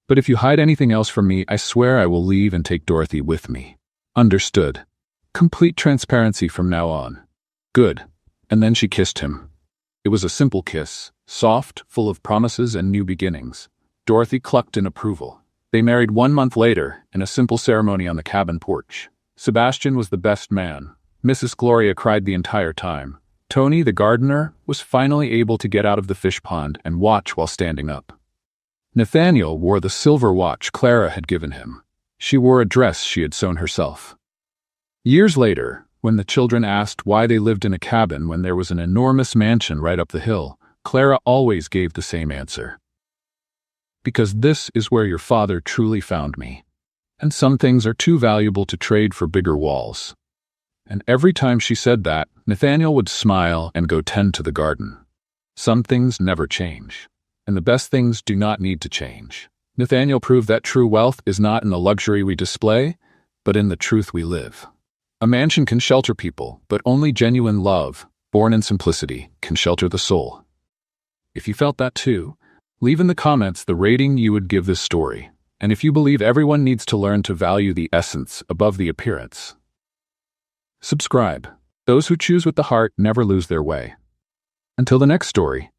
But if you hide anything else from me, I swear I will leave and take Dorothy with me. Understood. Complete transparency from now on. Good. And then she kissed him. It was a simple kiss, soft, full of promises and new beginnings. Dorothy clucked in approval. They married 1 month later, in a simple ceremony on the cabin porch. Sebastian was the best man. Mrs. Gloria cried the entire time. Tony, the gardener, was finally able to get out of the fish pond and watch while standing up. Nathaniel wore the silver watch Clara had given him. She wore a dress she had sewn herself. Years later, when the children asked why they lived in a cabin when there was an enormous mansion right up the hill, Clara always gave the same answer. Because this is where your father truly found me. And some things are too valuable to trade for bigger walls. And every time she said that, Nathaniel would smile and go tend to the garden. Some things never change. And the best things do not need to change. Nathaniel proved that true wealth is not in the luxury we display, but in the truth we live. A mansion can shelter people, but only genuine love, born in simplicity, can shelter the soul. If you felt that too, leave in the comments the rating you would give this story, and if you believe everyone needs to learn to value the essence above the appearance. Subscribe. Those who choose with the heart never lose their way. Until the next story.